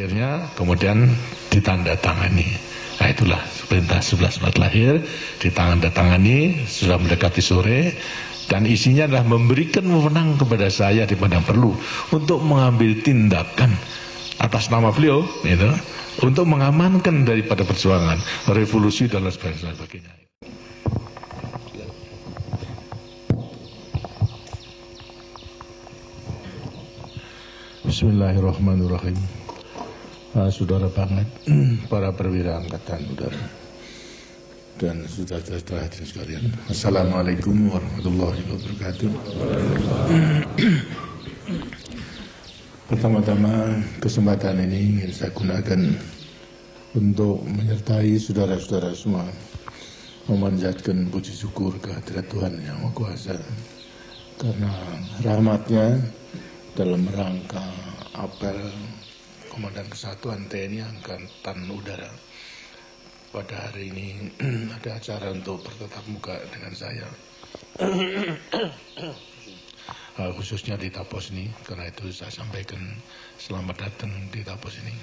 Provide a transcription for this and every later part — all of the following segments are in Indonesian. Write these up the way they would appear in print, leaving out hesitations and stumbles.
akhirnya kemudian ditandatangani. Nah itulah perintah 11 Maret lahir, ditandatangani sudah mendekati sore, dan isinya adalah memberikan wewenang kepada saya di mana perlu untuk mengambil tindakan atas nama beliau, gitu, untuk mengamankan daripada perjuangan revolusi dan lain sebagainya. Bismillahirrahmanirrahim. Saudara banget, para perwira angkatan udara dan saudara-saudara hadirin sekalian. Assalamualaikum warahmatullahi wabarakatuh. Pertama-tama kesempatan ini ingin saya gunakan untuk menyertai saudara-saudara semua memanjatkan puji syukur kehadirat Tuhan Yang Maha Kuasa karena rahmatnya dalam rangka apel Komandan Kesatuan TNI Angkatan Udara. Pada hari ini ada acara untuk bertatap muka dengan saya, khususnya di Tapos ini, karena itu saya sampaikan selamat datang di Tapos ini.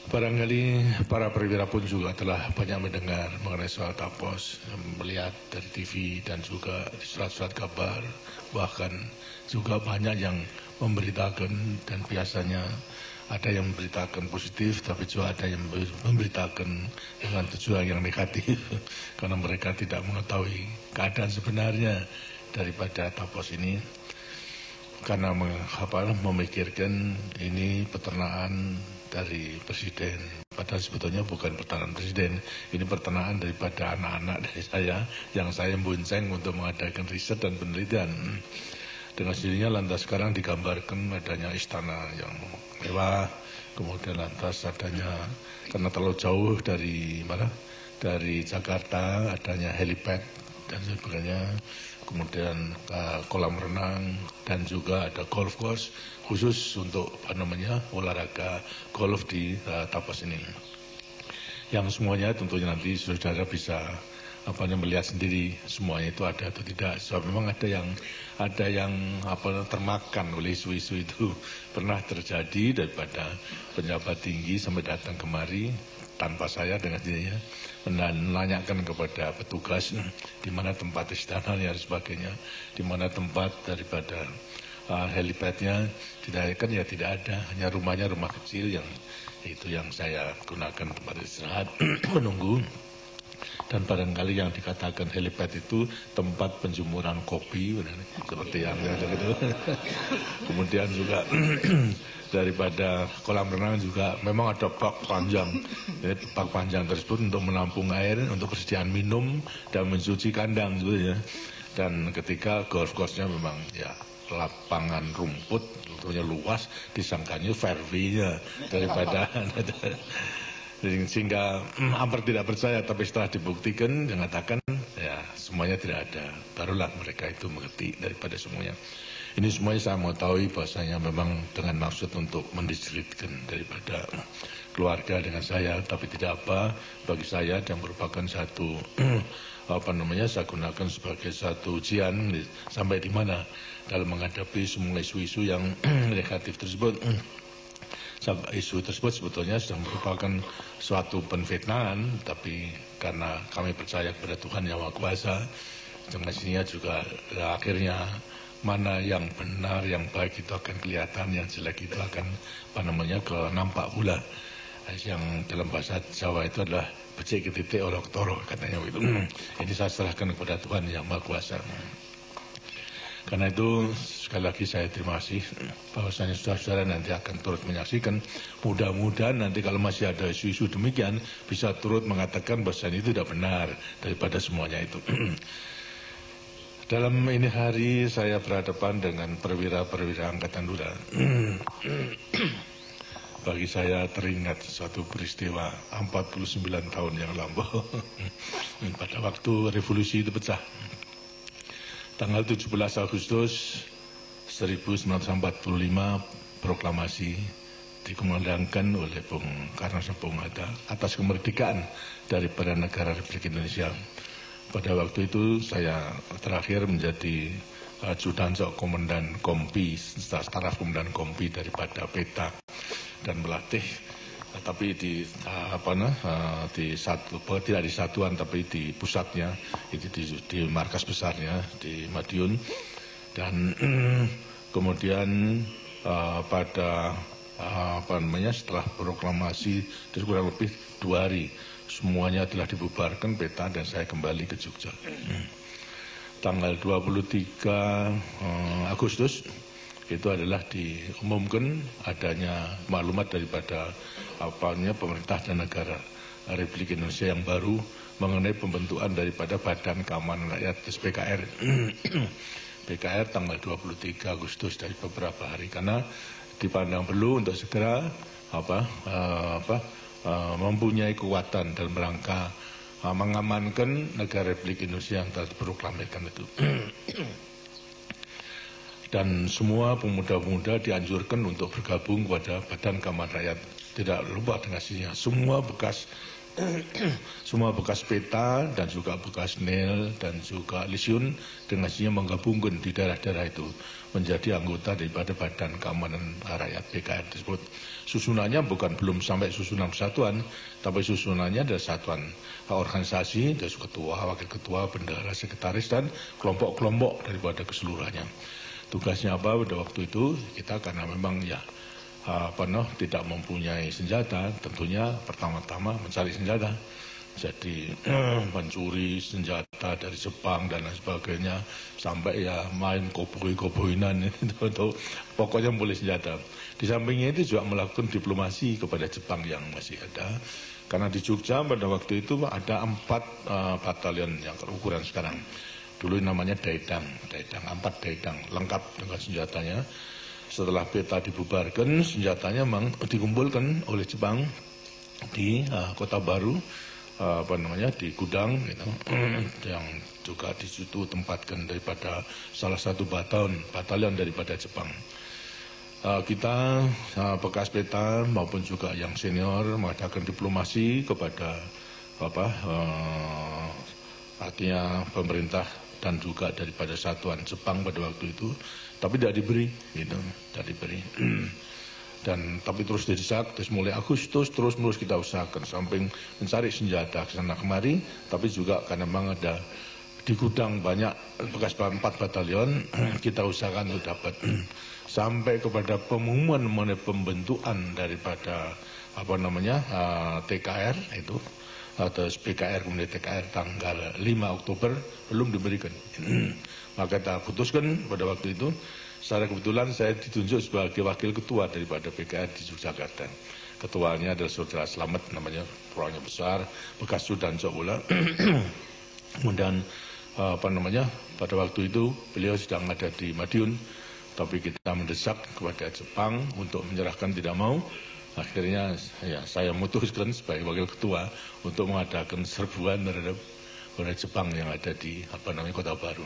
Barangkali para perwira pun juga telah banyak mendengar mengenai soal Tapos, melihat dari TV dan juga di surat-surat kabar, bahkan juga banyak yang memberitakan, dan biasanya ada yang memberitakan positif, tapi juga ada yang memberitakan dengan tujuan yang negatif, karena mereka tidak mengetahui keadaan sebenarnya daripada Tapos ini, karena memikirkan ini peternakan dari presiden. Padahal sebetulnya bukan peternakan presiden, ini peternakan daripada anak-anak dari saya, yang saya bonceng untuk mengadakan riset dan penelitian. Dengan sendirinya lantas sekarang digambarkan adanya istana yang mewah, kemudian lantas adanya, karena terlalu jauh dari Jakarta, adanya helipad dan sebagainya, kemudian kolam renang, dan juga ada golf course khusus untuk olahraga golf di Tapos ini. Yang semuanya tentunya nanti saudara bisa melihat sendiri semuanya itu ada atau tidak. Sebab memang ada yang termakan oleh isu-isu itu. Pernah terjadi daripada pejabat tinggi sampai datang kemari tanpa saya dengan dirinya, menanyakan kepada petugas di mana tempat istananya dan sebagainya, di mana tempat daripada helipadnya. Tidak ada, hanya rumah kecil yang itu yang saya gunakan tempat istirahat menunggu. Dan barangkali yang dikatakan helipad itu tempat penjemuran kopi, seperti yang ada gitu. Kemudian juga daripada kolam renang juga memang ada bak panjang. Jadi bak panjang tersebut untuk menampung air, untuk persediaan minum dan mencuci kandang gitu ya. Dan ketika golf course-nya memang ya lapangan rumput, tentunya luas, disangkanya fairway-nya daripada sehingga hampir tidak percaya, tapi setelah dibuktikan, mengatakan ya semuanya tidak ada, barulah mereka itu mengerti daripada semuanya. Ini semuanya saya mau tahu bahwasanya memang dengan maksud untuk mendiskreditkan daripada keluarga dengan saya, tapi tidak apa bagi saya yang merupakan satu saya gunakan sebagai satu ujian sampai di mana dalam menghadapi semua isu-isu yang negatif tersebut. Isu tersebut sebetulnya sudah merupakan suatu penfitnahan, tapi karena kami percaya kepada Tuhan Yang Maha Kuasa, dengan sininya juga akhirnya mana yang benar, yang baik itu akan kelihatan, yang jelek itu akan nampak pula. Yang dalam bahasa Jawa itu adalah becik ketitik orok toro, katanya begitu. Ini saya serahkan kepada Tuhan Yang Maha Kuasa. Karena itu sekali lagi saya terima kasih bahwasanya saudara-saudara nanti akan turut menyaksikan. Mudah-mudahan nanti kalau masih ada isu-isu demikian bisa turut mengatakan bahwasanya itu tidak benar daripada semuanya itu. Dalam ini hari saya berhadapan dengan perwira-perwira Angkatan Udara. Bagi saya teringat suatu peristiwa 49 tahun yang lampau pada waktu revolusi itu pecah. Tanggal 17 Agustus 1945 proklamasi dikumandangkan oleh Bung Karno Bung Hatta atas kemerdekaan daripada negara Republik Indonesia. Pada waktu itu saya terakhir menjadi ajudan Komandan Kompi, staf Komandan Kompi daripada PETA. dan melatih. Tapi tidak di satuan, tapi di pusatnya, itu di markas besarnya di Madiun. Dan kemudian pada setelah proklamasi itu kurang lebih 2 hari semuanya telah dibubarkan peta dan saya kembali ke Jogja. Tanggal 23 Agustus itu adalah diumumkan adanya maklumat daripada pemerintah dan negara Republik Indonesia yang baru mengenai pembentukan daripada Badan Keamanan Rakyat BKR. BKR tanggal 23 Agustus dari beberapa hari, karena dipandang perlu untuk segera mempunyai kekuatan dalam rangka mengamankan negara Republik Indonesia yang telah diproklamirkan itu. Dan semua pemuda-pemuda dianjurkan untuk bergabung kepada Badan Keamanan Rakyat. Tidak lupa dengan hasilnya. Semua bekas peta dan juga bekas NIL dan juga Lisyun dengan hasilnya menggabungkan di daerah-daerah itu menjadi anggota daripada Badan Keamanan Rakyat BKR tersebut. Susunannya belum sampai susunan persatuan, tapi susunannya adalah satuan organisasi, dari ketua, wakil ketua, bendahara, sekretaris, dan kelompok-kelompok daripada keseluruhannya. Tugasnya apa pada waktu itu? Kita karena memang tidak mempunyai senjata, tentunya pertama-tama mencari senjata. Jadi mencuri senjata dari Jepang dan lain sebagainya, sampai main koboi-koboinan itu pokoknya boleh senjata. Di sampingnya itu juga melakukan diplomasi kepada Jepang yang masih ada. Karena di Jogja pada waktu itu ada 4 batalion yang terukuran sekarang. Dulu namanya Daedang, 4 Daedang, lengkap dengan senjatanya. Setelah peta dibubarkan, senjatanya memang dikumpulkan oleh Jepang di Kota Baru, di gudang, gitu, yang juga di situ tempatkan daripada salah satu batalion daripada Jepang. Kita bekas peta maupun juga yang senior mengadakan diplomasi kepada artinya pemerintah dan juga daripada satuan Jepang pada waktu itu, tapi tidak diberi, tidak diberi. Dan tapi terus didesak, terus mulai Agustus terus kita usahakan samping mencari senjata ke sana kemari, tapi juga karena memang ada di gudang banyak bekas 4 batalion, kita usahakan untuk dapat sampai kepada pengumuman mengenai pembentukan daripada TKR itu, atau BKR kemudian TKR tanggal 5 Oktober belum diberikan. Maka kita putuskan pada waktu itu, secara kebetulan saya ditunjuk sebagai wakil ketua daripada BKR di Yogyakarta. Ketuanya adalah Saudara Slamet, namanya, orangnya besar, bekas Sudanso pula. Kemudian pada waktu itu beliau sedang ada di Madiun, tapi kita mendesak kepada Jepang untuk menyerahkan, tidak mau. Akhirnya saya memutuskan sebagai wakil ketua untuk mengadakan serbuan terhadap Jepang yang ada di Kota Baru,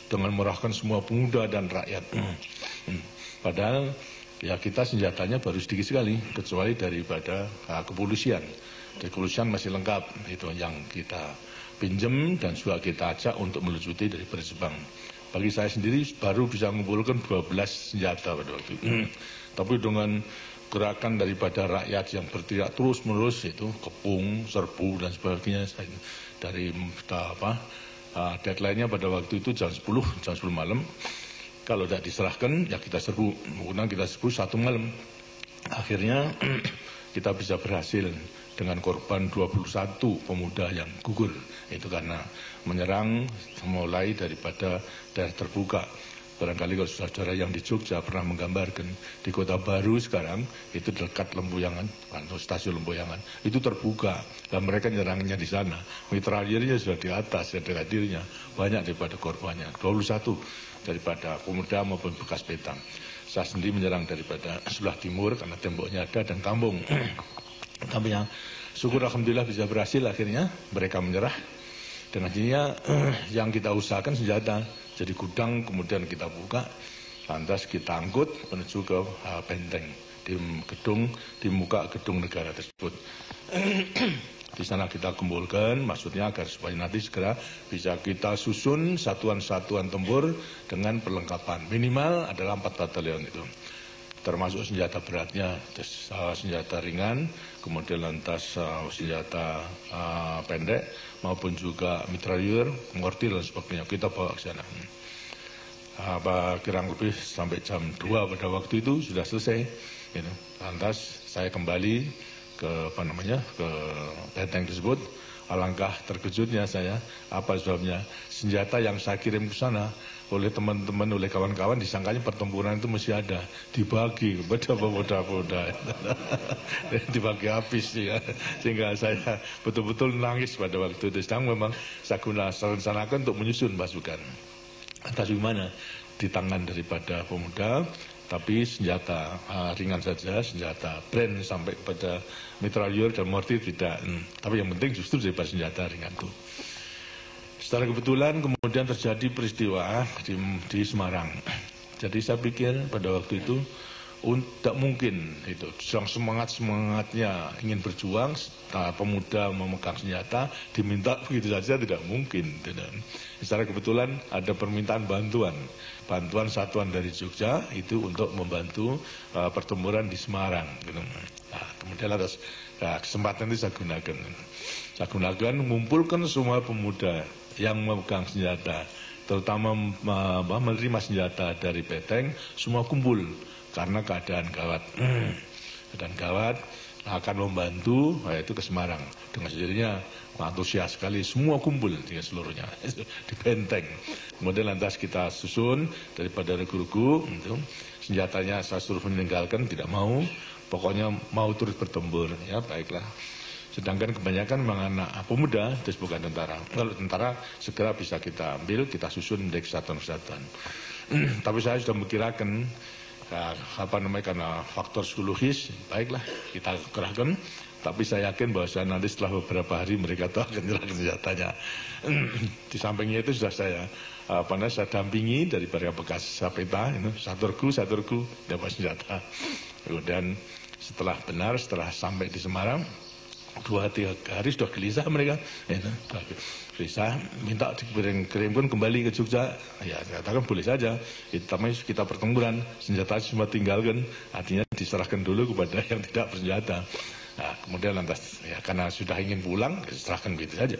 dengan merahkan semua pemuda dan rakyat. Padahal kita senjatanya baru sedikit sekali, kecuali daripada kepolisian. Dari kepolisian masih lengkap, itu yang kita pinjam dan juga kita ajak untuk melucuti daripada Jepang. Bagi saya sendiri baru bisa mengumpulkan 12 senjata pada waktu itu. Tapi dengan gerakan daripada rakyat yang berteriak terus-menerus, itu kepung, serbu dan sebagainya, dari deadline-nya pada waktu itu jam 10 malam. Kalau tidak diserahkan, kita serbu. Kemudian kita serbu 1 malam. Akhirnya kita bisa berhasil dengan korban 21 pemuda yang gugur. Itu karena menyerang mulai daripada daerah terbuka. Barangkali kalau saudara yang di Jogja pernah menggambarkan di Kota Baru sekarang, itu dekat Lempuyangan, stasiun Lempuyangan, itu terbuka. Dan mereka nyerangnya di sana. Mitralyernya sudah di atas, ada hadirnya. Banyak daripada korbannya, 21 daripada pemuda maupun bekas peta. Saya sendiri menyerang daripada sebelah timur karena temboknya ada dan kampung. Tapi syukur alhamdulillah bisa berhasil, akhirnya mereka menyerah. Dan akhirnya yang kita usahakan senjata. Jadi gudang kemudian kita buka, lantas kita angkut menuju ke benteng di muka gedung negara tersebut. Di sana kita kumpulkan, maksudnya agar supaya nanti segera bisa kita susun satuan-satuan tempur dengan perlengkapan. Minimal adalah 4 batalion itu. termasuk senjata beratnya, senjata ringan, kemudian lantas senjata pendek, maupun juga mitrailleur, mortir dan sebagainya. Kita bawa ke sana. Kurang lebih sampai jam 2 pada waktu itu sudah selesai. Gitu. Lantas saya kembali ke ke benteng tersebut. Alangkah terkejutnya saya, apa sebabnya? Senjata yang saya kirim ke sana oleh teman-teman, oleh kawan-kawan, disangkanya pertempuran itu masih ada, dibagi kepada pemuda-pemuda, dibagi habis ya. Sehingga saya betul-betul nangis pada waktu itu. Sedang memang saya rencanakan untuk menyusun pasukan. Entah gimana, di tangan daripada pemuda, tapi senjata ringan saja, senjata brand sampai kepada mitrailleur dan mortir tidak. Tapi yang penting justru daripada senjata ringan itu. Secara kebetulan kemudian terjadi peristiwa di Semarang. Jadi saya pikir pada waktu itu tidak mungkin itu, sedang semangatnya ingin berjuang, pemuda memegang senjata diminta begitu saja, tidak mungkin. Secara kebetulan ada permintaan bantuan satuan dari Jogja itu untuk membantu pertempuran di Semarang. Nah, kemudian atas kesempatan itu saya gunakan mengumpulkan semua pemuda yang memegang senjata, terutama menerima senjata dari Beteng, semua kumpul. Karena keadaan gawat, akan membantu, yaitu ke Semarang. Dengan sendirinya antusias sekali, semua kumpul seluruhnya di benteng. Kemudian lantas kita susun daripada regu-regu, senjatanya saya suruh meninggalkan, tidak mau, pokoknya mau terus bertempur, ya baiklah. Sedangkan kebanyakan memang anak pemuda, terus bukan tentara. Kalau tentara segera bisa kita ambil, kita susun menjadi kesatuan-kesatuan. Tapi saya sudah memikirkan, karena faktor psikologis, baiklah kita kerahkan, tapi saya yakin bahwa nanti setelah beberapa hari mereka tahu akan menyerahkan senjatanya. Di sampingnya itu sudah saya dampingi dari bekas peta, satu regu dapat senjata. Kemudian setelah sampai di Semarang, 2-3 hari sudah gelisah mereka, gelisah, minta dikirimkan kembali ke Jogja. Ya, saya katakan boleh saja, kita pertempuran, senjata semua tinggalkan, artinya diserahkan dulu kepada yang tidak bersenjata. Nah, kemudian lantas, ya karena sudah ingin pulang, serahkan begitu saja.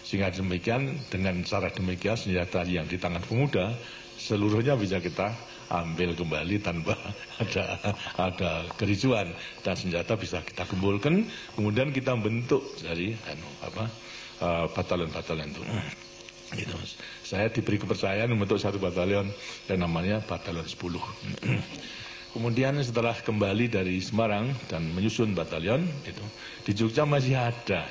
Sehingga demikian, dengan cara demikian senjata yang di tangan pemuda, seluruhnya bisa kita ambil kembali tanpa ada kericuan, dan senjata bisa kita kumpulkan, kemudian kita bentuk dari batalion-batalion itu. Gitu. Saya diberi kepercayaan membentuk satu batalion yang namanya Batalion 10. Kemudian setelah kembali dari Semarang dan menyusun batalion itu, di Jogja masih ada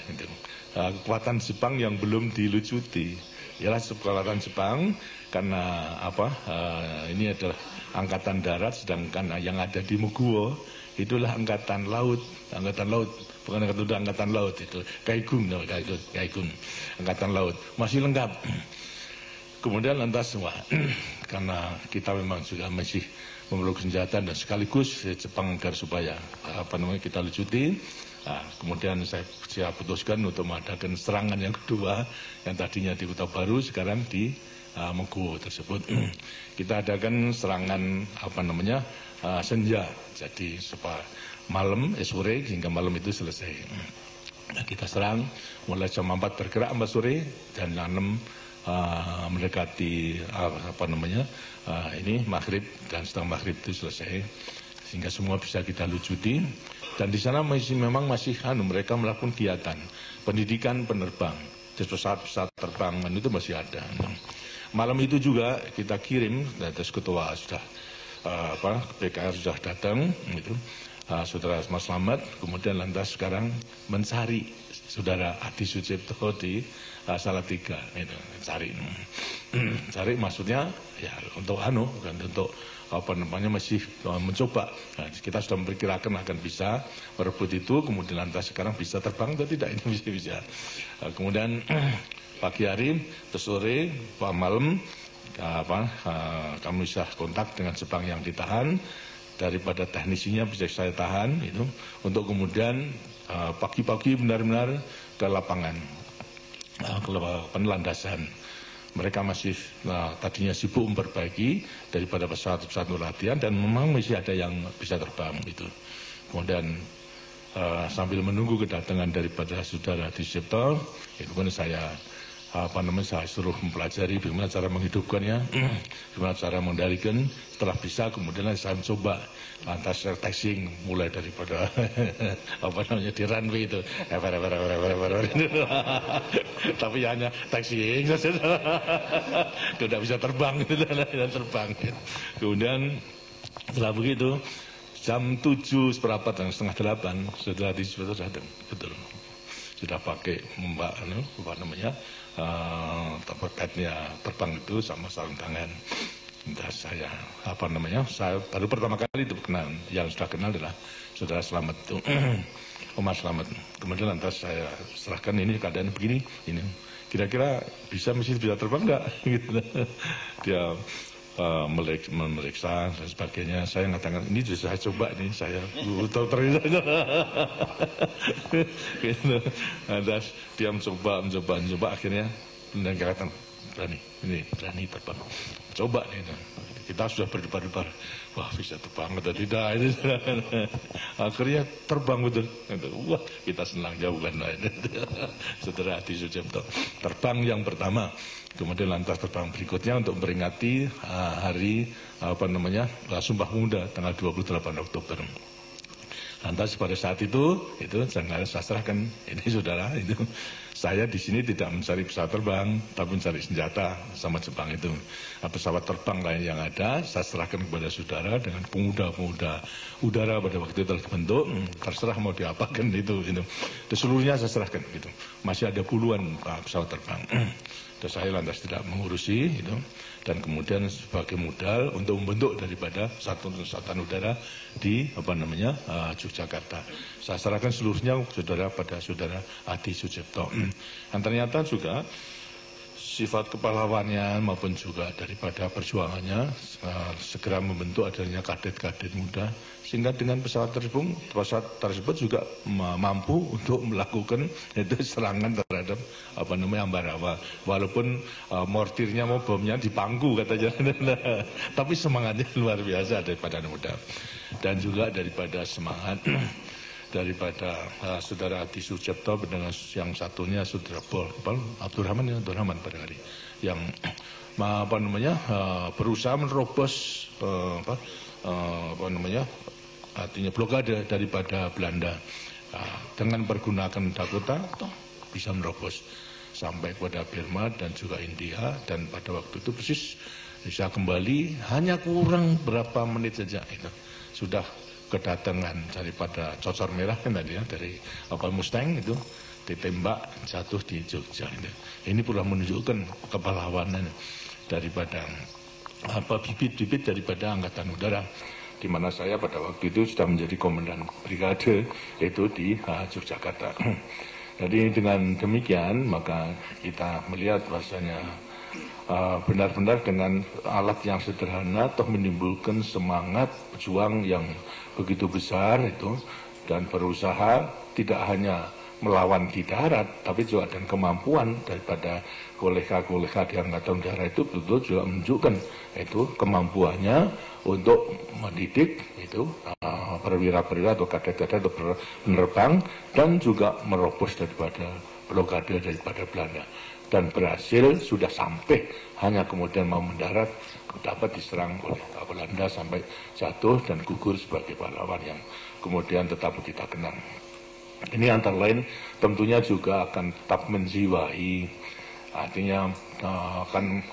kekuatan Jepang yang belum dilucuti. Ialah kekuatan Jepang karena ini adalah angkatan darat, sedangkan yang ada di Muguwo itulah angkatan laut, bukan angkatan laut itu, Kaigun, angkatan laut, masih lengkap. Kemudian lantas karena kita memang juga masih memerlukan senjata dan sekaligus Jepang agar supaya kita lucuti. Nah, kemudian saya putuskan untuk mengadakan serangan yang kedua, yang tadinya di Kota Baru, sekarang di Muguwo tersebut. Kita adakan serangan senja, jadi malam, sore hingga malam itu selesai. Nah, kita serang mulai jam 4 bergerak 4 sore dan jam 6 mendekati maghrib, dan setelah maghrib itu selesai, sehingga semua bisa kita lucuti. Dan di sana memang masih mereka melakukan kegiatan pendidikan penerbang, pesawat-pesawat terbangan itu masih ada. Malam itu juga kita kirim, atas ketua sudah PKR sudah datang, saudara Mas Slamet, kemudian lantas sekarang mencari saudara Adi Sucipto di Salatiga, cari maksudnya ya untuk untuk masih mencoba. Nah, kita sudah memperkirakan akan bisa merebut itu, kemudian lantas sekarang bisa terbang atau tidak, ini bisa. Kemudian pagi hari, sore, malam, kami bisa kontak dengan Jepang yang ditahan, daripada teknisinya bisa saya tahan itu, untuk kemudian pagi-pagi benar-benar ke lapangan, ke landasan. mereka masih tadinya sibuk memperbaiki daripada pesawat-pesawat latihan, dan memang masih ada yang bisa terbang itu. Kemudian sambil menunggu kedatangan daripada saudara Adi Sucipto, kemudian saya saya suruh mempelajari bagaimana cara menghidupkannya, bagaimana cara mengendalikan. Setelah bisa, kemudian saya mencoba lantas testing mulai daripada di runway itu, tapi hanya taxiing saja, tidak bisa terbang, terbang. Kemudian setelah begitu, jam 7 seperempat dan setengah 8 sudah datang, betul. Sudah pakai petnya terbang itu sama sarung tangan. Entah saya saya baru pertama kali itu kenal, yang sudah kenal adalah saudara Slamet itu, Omar Slamet. Kemudian lantas saya serahkan, ini keadaan begini, ini kira-kira bisa terbang enggak? Gitu. Dia memeriksa dan sebagainya. Saya mengatakan, ini justru saya coba, ini saya terlihat. Gitu. Lantas dia mencoba, akhirnya dan katakan, berani terbang. Coba nih, kita sudah berdebar-debar, wah bisa terbang atau tidak. Akhirnya terbang betul. Wah, kita senang jauh kan. Saudara Adi Sucipto terbang yang pertama. Kemudian lantas terbang berikutnya untuk memperingati hari Sumpah Pemuda tanggal 28 Oktober. Lantas pada saat itu jangan saya serahkan, ini saudara, itu saya di sini tidak mencari pesawat terbang, tapi mencari senjata sama Jepang itu. Pesawat terbang lain yang ada, saya serahkan kepada saudara dengan pemuda-pemuda udara pada waktu itu telah dibentuk, terserah mau diapakan itu. Seluruhnya saya serahkan gitu. Masih ada puluhan pesawat terbang. Dan saya lantas tidak mengurusi itu, dan kemudian sebagai modal untuk membentuk daripada satuan udara di Yogyakarta. Saya serahkan seluruhnya pada saudara Adi Sucipto. Dan ternyata juga sifat kepahlawannya maupun juga daripada perjuangannya segera membentuk adanya kadet-kadet muda, sehingga dengan pesawat tersebut juga mampu untuk melakukan serangan terhadap Ambarawa, walaupun mortirnya mau bomnya di pangku katanya. Tapi semangatnya luar biasa daripada muda, dan juga daripada semangat daripada saudara Adi Sucipto dengan yang satunya saudara Abdurrahman pada hari yang berusaha menerobos artinya blokade daripada Belanda dengan menggunakan Dakota, bisa menerobos sampai kepada Burma dan juga India, dan pada waktu itu persis bisa kembali hanya kurang berapa menit saja itu sudah kedatangan daripada Cocor Merah kan tadi ya, dari Mustang itu ditembak jatuh di Jogja. Ini pula menunjukkan kepahlawanan daripada bibit-bibit daripada Angkatan Udara, di mana saya pada waktu itu sudah menjadi komandan brigade itu di Yogyakarta. Jadi dengan demikian maka kita melihat bahasanya benar-benar dengan alat yang sederhana toh menimbulkan semangat pejuang yang begitu besar itu, dan berusaha tidak hanya melawan di darat, tapi juga dan kemampuan daripada kolega-kolega di Angkatan Udara itu betul juga menunjukkan itu kemampuannya untuk mendidik itu perwira-perwira atau kadet-kadet untuk menerbang dan juga merobos daripada blokade daripada Belanda, dan berhasil sudah sampai, hanya kemudian mau mendarat dapat diserang oleh Belanda sampai jatuh dan gugur sebagai pahlawan yang kemudian tetap kita kenang. Ini antara lain tentunya juga akan tetap menjiwai, artinya akan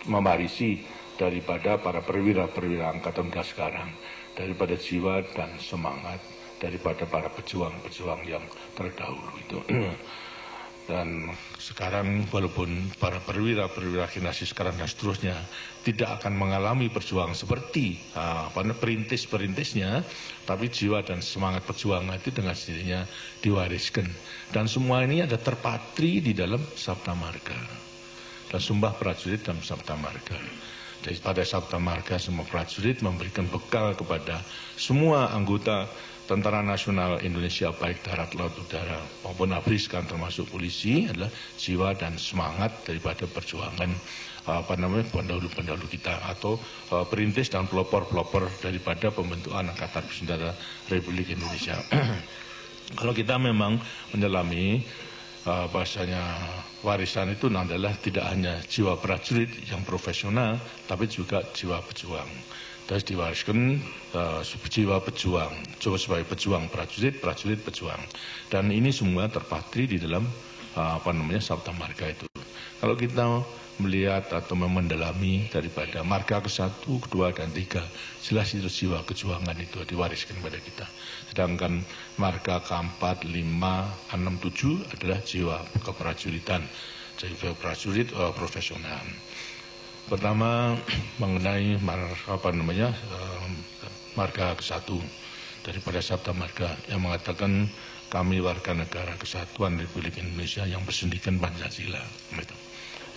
mewarisi daripada para perwira-perwira Angkatan Udara sekarang, daripada jiwa dan semangat daripada para pejuang-pejuang yang terdahulu itu. Dan sekarang walaupun para perwira-perwira generasi sekarang dan seterusnya tidak akan mengalami perjuangan seperti perintis-perintisnya, tapi jiwa dan semangat perjuangan itu dengan sendirinya diwariskan. Dan semua ini ada terpatri di dalam Sabta Marga dan Sumpah Prajurit dalam Sabta Marga. Daripada Sabta Marga, semua prajurit memberikan bekal kepada semua anggota Tentara Nasional Indonesia, baik darat, laut, udara maupun ABRISKAN termasuk polisi, adalah jiwa dan semangat daripada perjuangan pendahulu-pendahulu kita atau perintis dan pelopor-pelopor daripada pembentukan Angkatan Bersenjata Republik Indonesia. Kalau kita memang menyelami bahasanya warisan itu adalah tidak hanya jiwa prajurit yang profesional, tapi juga jiwa pejuang. Terus diwariskan jiwa pejuang, coba sebagai pejuang prajurit, prajurit pejuang. Dan ini semua terpatri di dalam Sabta Marga itu. Kalau kita melihat atau mendalami daripada marga ke-1, ke-2, dan 3, jelas itu jiwa kejuangan itu diwariskan kepada kita. Sedangkan marga ke-4, 5, 6, 7 adalah jiwa keprajuritan, jiwa prajurit profesional. Pertama mengenai marga ke-1 daripada Sabta Marga yang mengatakan kami warga negara kesatuan Republik Indonesia yang bersendikan Pancasila.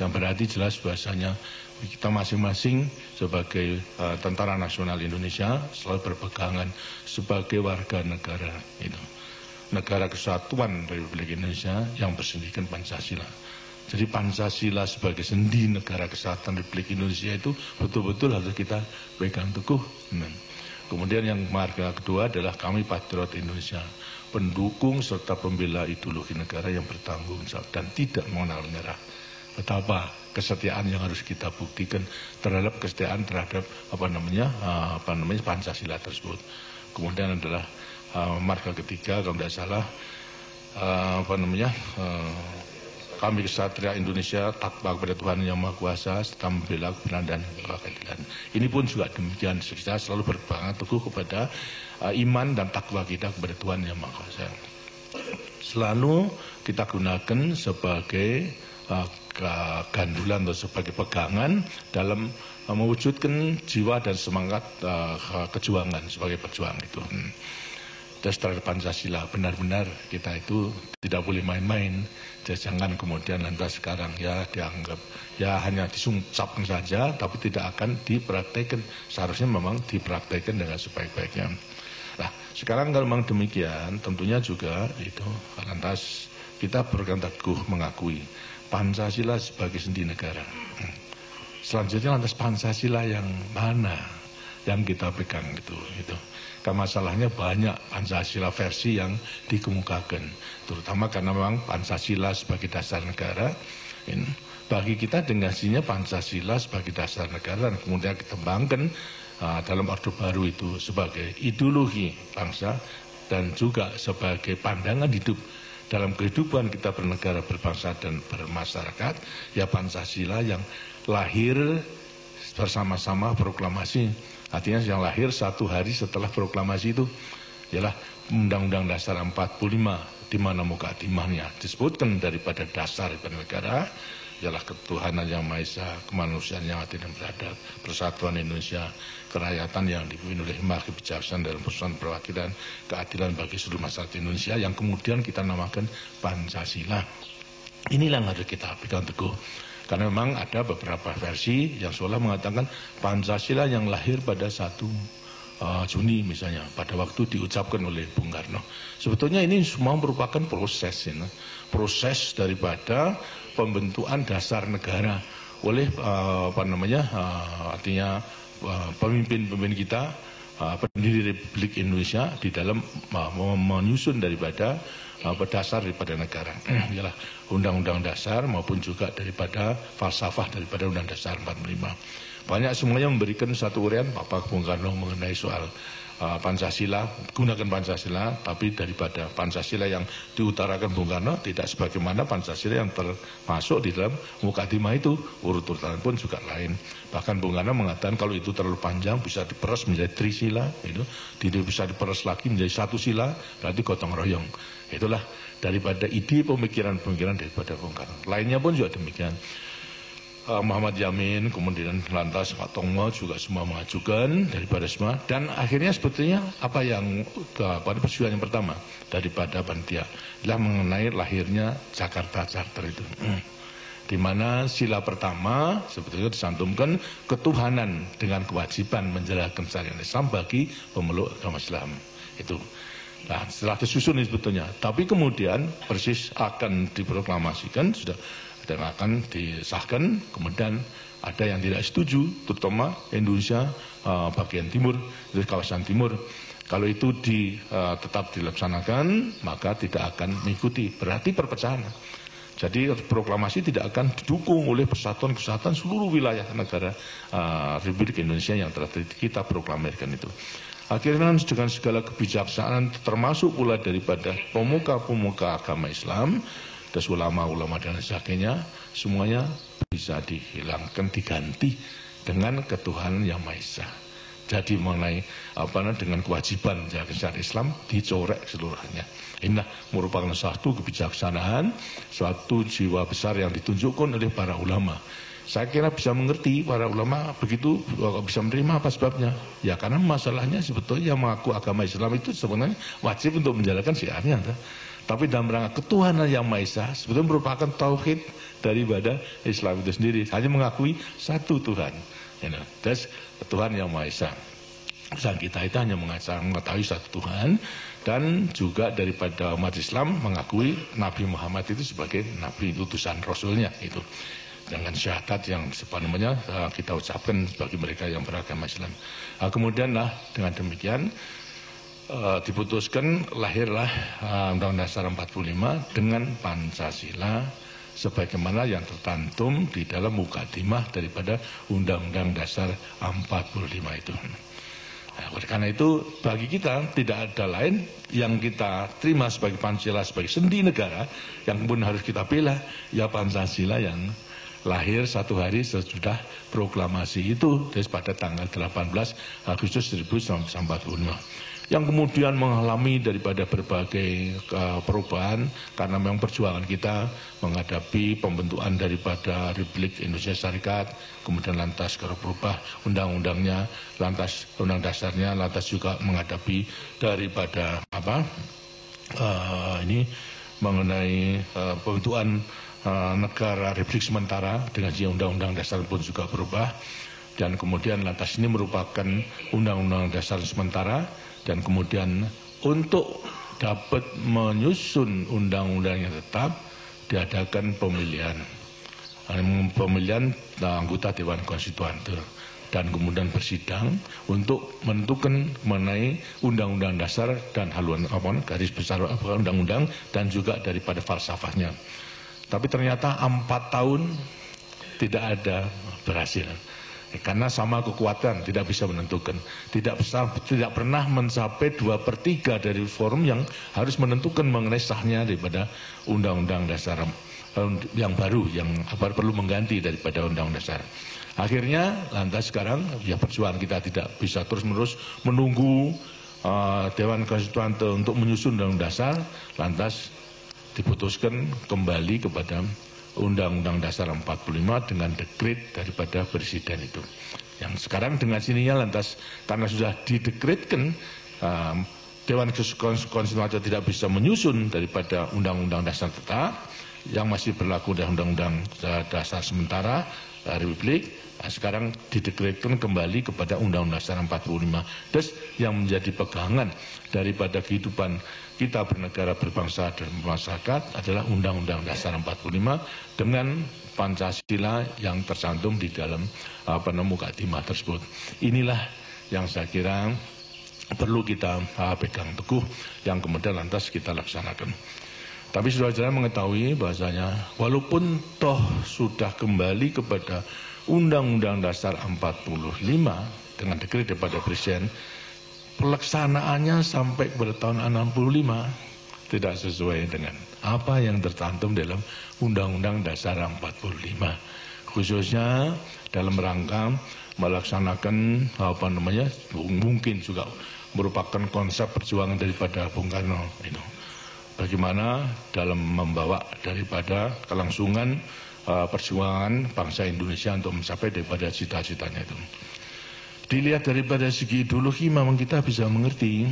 Yang berarti jelas bahasanya kita masing-masing sebagai Tentara Nasional Indonesia selalu berpegangan sebagai warga negara itu. Negara Kesatuan Republik Indonesia yang bersendikan Pancasila. Jadi Pancasila sebagai sendi negara kesatuan Republik Indonesia itu betul-betul harus kita pegang teguh. Kemudian yang marga kedua adalah kami patriot Indonesia, pendukung serta pembela ideologi negara yang bertanggung jawab dan tidak mengenal menyerah. Betapa kesetiaan yang harus kita buktikan terhadap kesetiaan terhadap Pancasila tersebut. Kemudian adalah marga ketiga kalau tidak salah kami kesatria Indonesia takwa kepada Tuhan Yang Maha Kuasa serta membela kebenaran dan keadilan. Ini pun juga demikian, kita selalu berpegang teguh kepada iman dan takwa kita kepada Tuhan Yang Maha Kuasa. Selalu kita gunakan sebagai gandulan atau sebagai pegangan dalam mewujudkan jiwa dan semangat kejuangan sebagai pejuang itu. Dan terhadap Pancasila benar-benar kita itu tidak boleh main-main. Jangan kemudian lantas sekarang ya dianggap ya hanya disungcapkan saja tapi tidak akan dipraktekkan. Seharusnya memang dipraktekkan dengan sebaik-baiknya. Nah sekarang kalau memang demikian tentunya juga itu lantas kita berpegang teguh mengakui Pancasila sebagai sendi negara. Selanjutnya lantas Pancasila yang mana yang kita pegang itu. Karena masalahnya banyak Pancasila versi yang dikemukakan, terutama karena memang Pancasila sebagai dasar negara. Bagi kita dengarnya Pancasila sebagai dasar negara dan kemudian dikembangkan dalam Orde Baru itu sebagai ideologi bangsa dan juga sebagai pandangan hidup dalam kehidupan kita bernegara, berbangsa dan bermasyarakat. Ya Pancasila yang lahir bersama-sama proklamasi. Artinya yang lahir satu hari setelah proklamasi itu ialah Undang-Undang Dasar 45 di mana muka timahnya disebutkan daripada dasar bernegara ialah ketuhanan yang Maha Esa, kemanusiaan yang adil dan beradab, persatuan Indonesia, kerakyatan yang dipimpin oleh Maha Kebijaksanaan dalam persoalan perwakilan, keadilan bagi seluruh masyarakat Indonesia yang kemudian kita namakan Pancasila. Inilah yang harus kita pegang teguh. Karena memang ada beberapa versi yang seolah mengatakan Pancasila yang lahir pada 1 Juni misalnya, pada waktu diucapkan oleh Bung Karno. Sebetulnya ini semua merupakan proses, proses daripada pembentukan dasar negara oleh artinya pemimpin-pemimpin kita, pendiri Republik Indonesia di dalam menyusun daripada berdasar daripada negara. Ialah Undang-Undang Dasar maupun juga daripada falsafah daripada Undang Dasar 45. Banyak semuanya memberikan satu uraian Bapak Bung Karno mengenai soal Pancasila, gunakan Pancasila, tapi daripada Pancasila yang diutarakan Bung Karno tidak sebagaimana Pancasila yang termasuk di dalam mukadimah itu, urut-urutan pun juga lain. Bahkan Bung Karno mengatakan kalau itu terlalu panjang bisa diperas menjadi trisila, tidak bisa diperas lagi menjadi 1 sila, berarti gotong royong. Itulah daripada ide pemikiran-pemikiran daripada Bung Karno. Lainnya pun juga demikian. Muhammad Yamin, kemudian lantas Pak Tongmo juga semua mengajukan daripada semua. Dan akhirnya sebetulnya apa yang pada perjuangan yang pertama daripada panitia adalah mengenai lahirnya Jakarta Charter itu. di mana sila pertama sebetulnya disantumkan ketuhanan dengan kewajiban menjalankan syariat Islam bagi pemeluk agama Islam. Itu. Nah, setelah disusun ini sebetulnya, tapi kemudian persis akan diproklamasikan, sudah dan akan disahkan, kemudian ada yang tidak setuju, terutama Indonesia bagian timur, dari kawasan timur. Kalau itu tetap dilaksanakan, maka tidak akan mengikuti, berarti perpecahan. Jadi proklamasi tidak akan didukung oleh persatuan-kesatuan seluruh wilayah negara Republik Indonesia yang telah kita proklamirkan itu. Akhirnya dengan segala kebijaksanaan termasuk pula daripada pemuka-pemuka agama Islam, dan ulama-ulama dan sebagainya, semuanya bisa dihilangkan, diganti dengan ketuhanan yang Maha Esa. Jadi mengenai dengan kewajiban menjalankan syariat Islam dicorek seluruhnya. Ini merupakan satu kebijaksanaan, suatu jiwa besar yang ditunjukkan oleh para ulama. Saya kira bisa mengerti para ulama begitu bisa menerima apa sebabnya. Ya karena masalahnya sebetulnya yang mengaku agama Islam itu sebenarnya wajib untuk menjalankan syiarnya. Tapi dalam rangka ketuhanan yang Maha Esa sebetulnya merupakan tauhid daripada Islam itu sendiri. Hanya mengakui satu Tuhan. That's Tuhan yang Maha Esa. Dan kita itu hanya mengetahui satu Tuhan. Dan juga daripada umat Islam mengakui Nabi Muhammad itu sebagai Nabi utusan Rasulnya itu. Dengan syahadat yang sepenuhnya kita ucapkan bagi mereka yang beragama Islam. Kemudian dengan demikian diputuskan lahirlah Undang-Undang Dasar 45 dengan Pancasila sebagaimana yang tercantum di dalam mukadimah daripada Undang-Undang Dasar 45 itu. Nah, oleh karena itu bagi kita tidak ada lain yang kita terima sebagai Pancasila sebagai sendi negara yang kemudian harus kita bela ya Pancasila yang lahir satu hari sesudah proklamasi itu pada tanggal 18 Agustus 1945 yang kemudian mengalami daripada berbagai perubahan karena memang perjuangan kita menghadapi pembentukan daripada Republik Indonesia Syarikat, kemudian lantas berubah undang-undangnya, lantas undang dasarnya, lantas juga menghadapi daripada ini mengenai pembentukan negara Republik sementara dengan undang-undang dasar pun juga berubah dan kemudian lantas ini merupakan undang-undang dasar sementara dan kemudian untuk dapat menyusun undang-undang yang tetap diadakan pemilihan anggota Dewan Konstituan dan kemudian bersidang untuk menentukan mengenai undang-undang dasar dan haluan garis besar undang-undang dan juga daripada falsafahnya. Tapi ternyata 4 tahun tidak ada berhasil. Karena sama kekuatan tidak bisa menentukan. Tidak pernah mencapai 2/3 dari forum yang harus menentukan mengenai sahnya daripada undang-undang dasar yang baru, yang perlu mengganti daripada undang-undang dasar. Akhirnya lantas sekarang ya perjuangan kita tidak bisa terus-menerus menunggu Dewan Konstituan untuk menyusun undang-undang dasar, lantas diputuskan kembali kepada Undang-Undang Dasar 45 dengan dekret daripada Presiden itu. Yang sekarang dengan sininya lantas karena sudah didekretkan Dewan Konstitusi tidak bisa menyusun daripada Undang-Undang Dasar tetap yang masih berlaku dari Undang-Undang Dasar sementara Republik. Sekarang didekretkan kembali kepada Undang-Undang Dasar 45. Terus yang menjadi pegangan daripada kehidupan kita bernegara, berbangsa dan bermasyarakat adalah Undang-Undang Dasar 45 dengan Pancasila yang tercantum di dalam mukadimah tersebut. Inilah yang saya kira perlu kita pegang teguh yang kemudian lantas kita laksanakan. Tapi saudara-saudara mengetahui bahasanya walaupun toh sudah kembali kepada Undang-Undang Dasar 45 dengan dekret daripada Presiden, pelaksanaannya sampai pada tahun 65 tidak sesuai dengan apa yang tercantum dalam Undang-Undang Dasar 45, khususnya dalam rangka melaksanakan mungkin juga merupakan konsep perjuangan daripada Bung Karno itu. Bagaimana dalam membawa daripada kelangsungan perjuangan bangsa Indonesia untuk mencapai daripada cita-citanya itu. Dilihat daripada segi ideologi memang kita bisa mengerti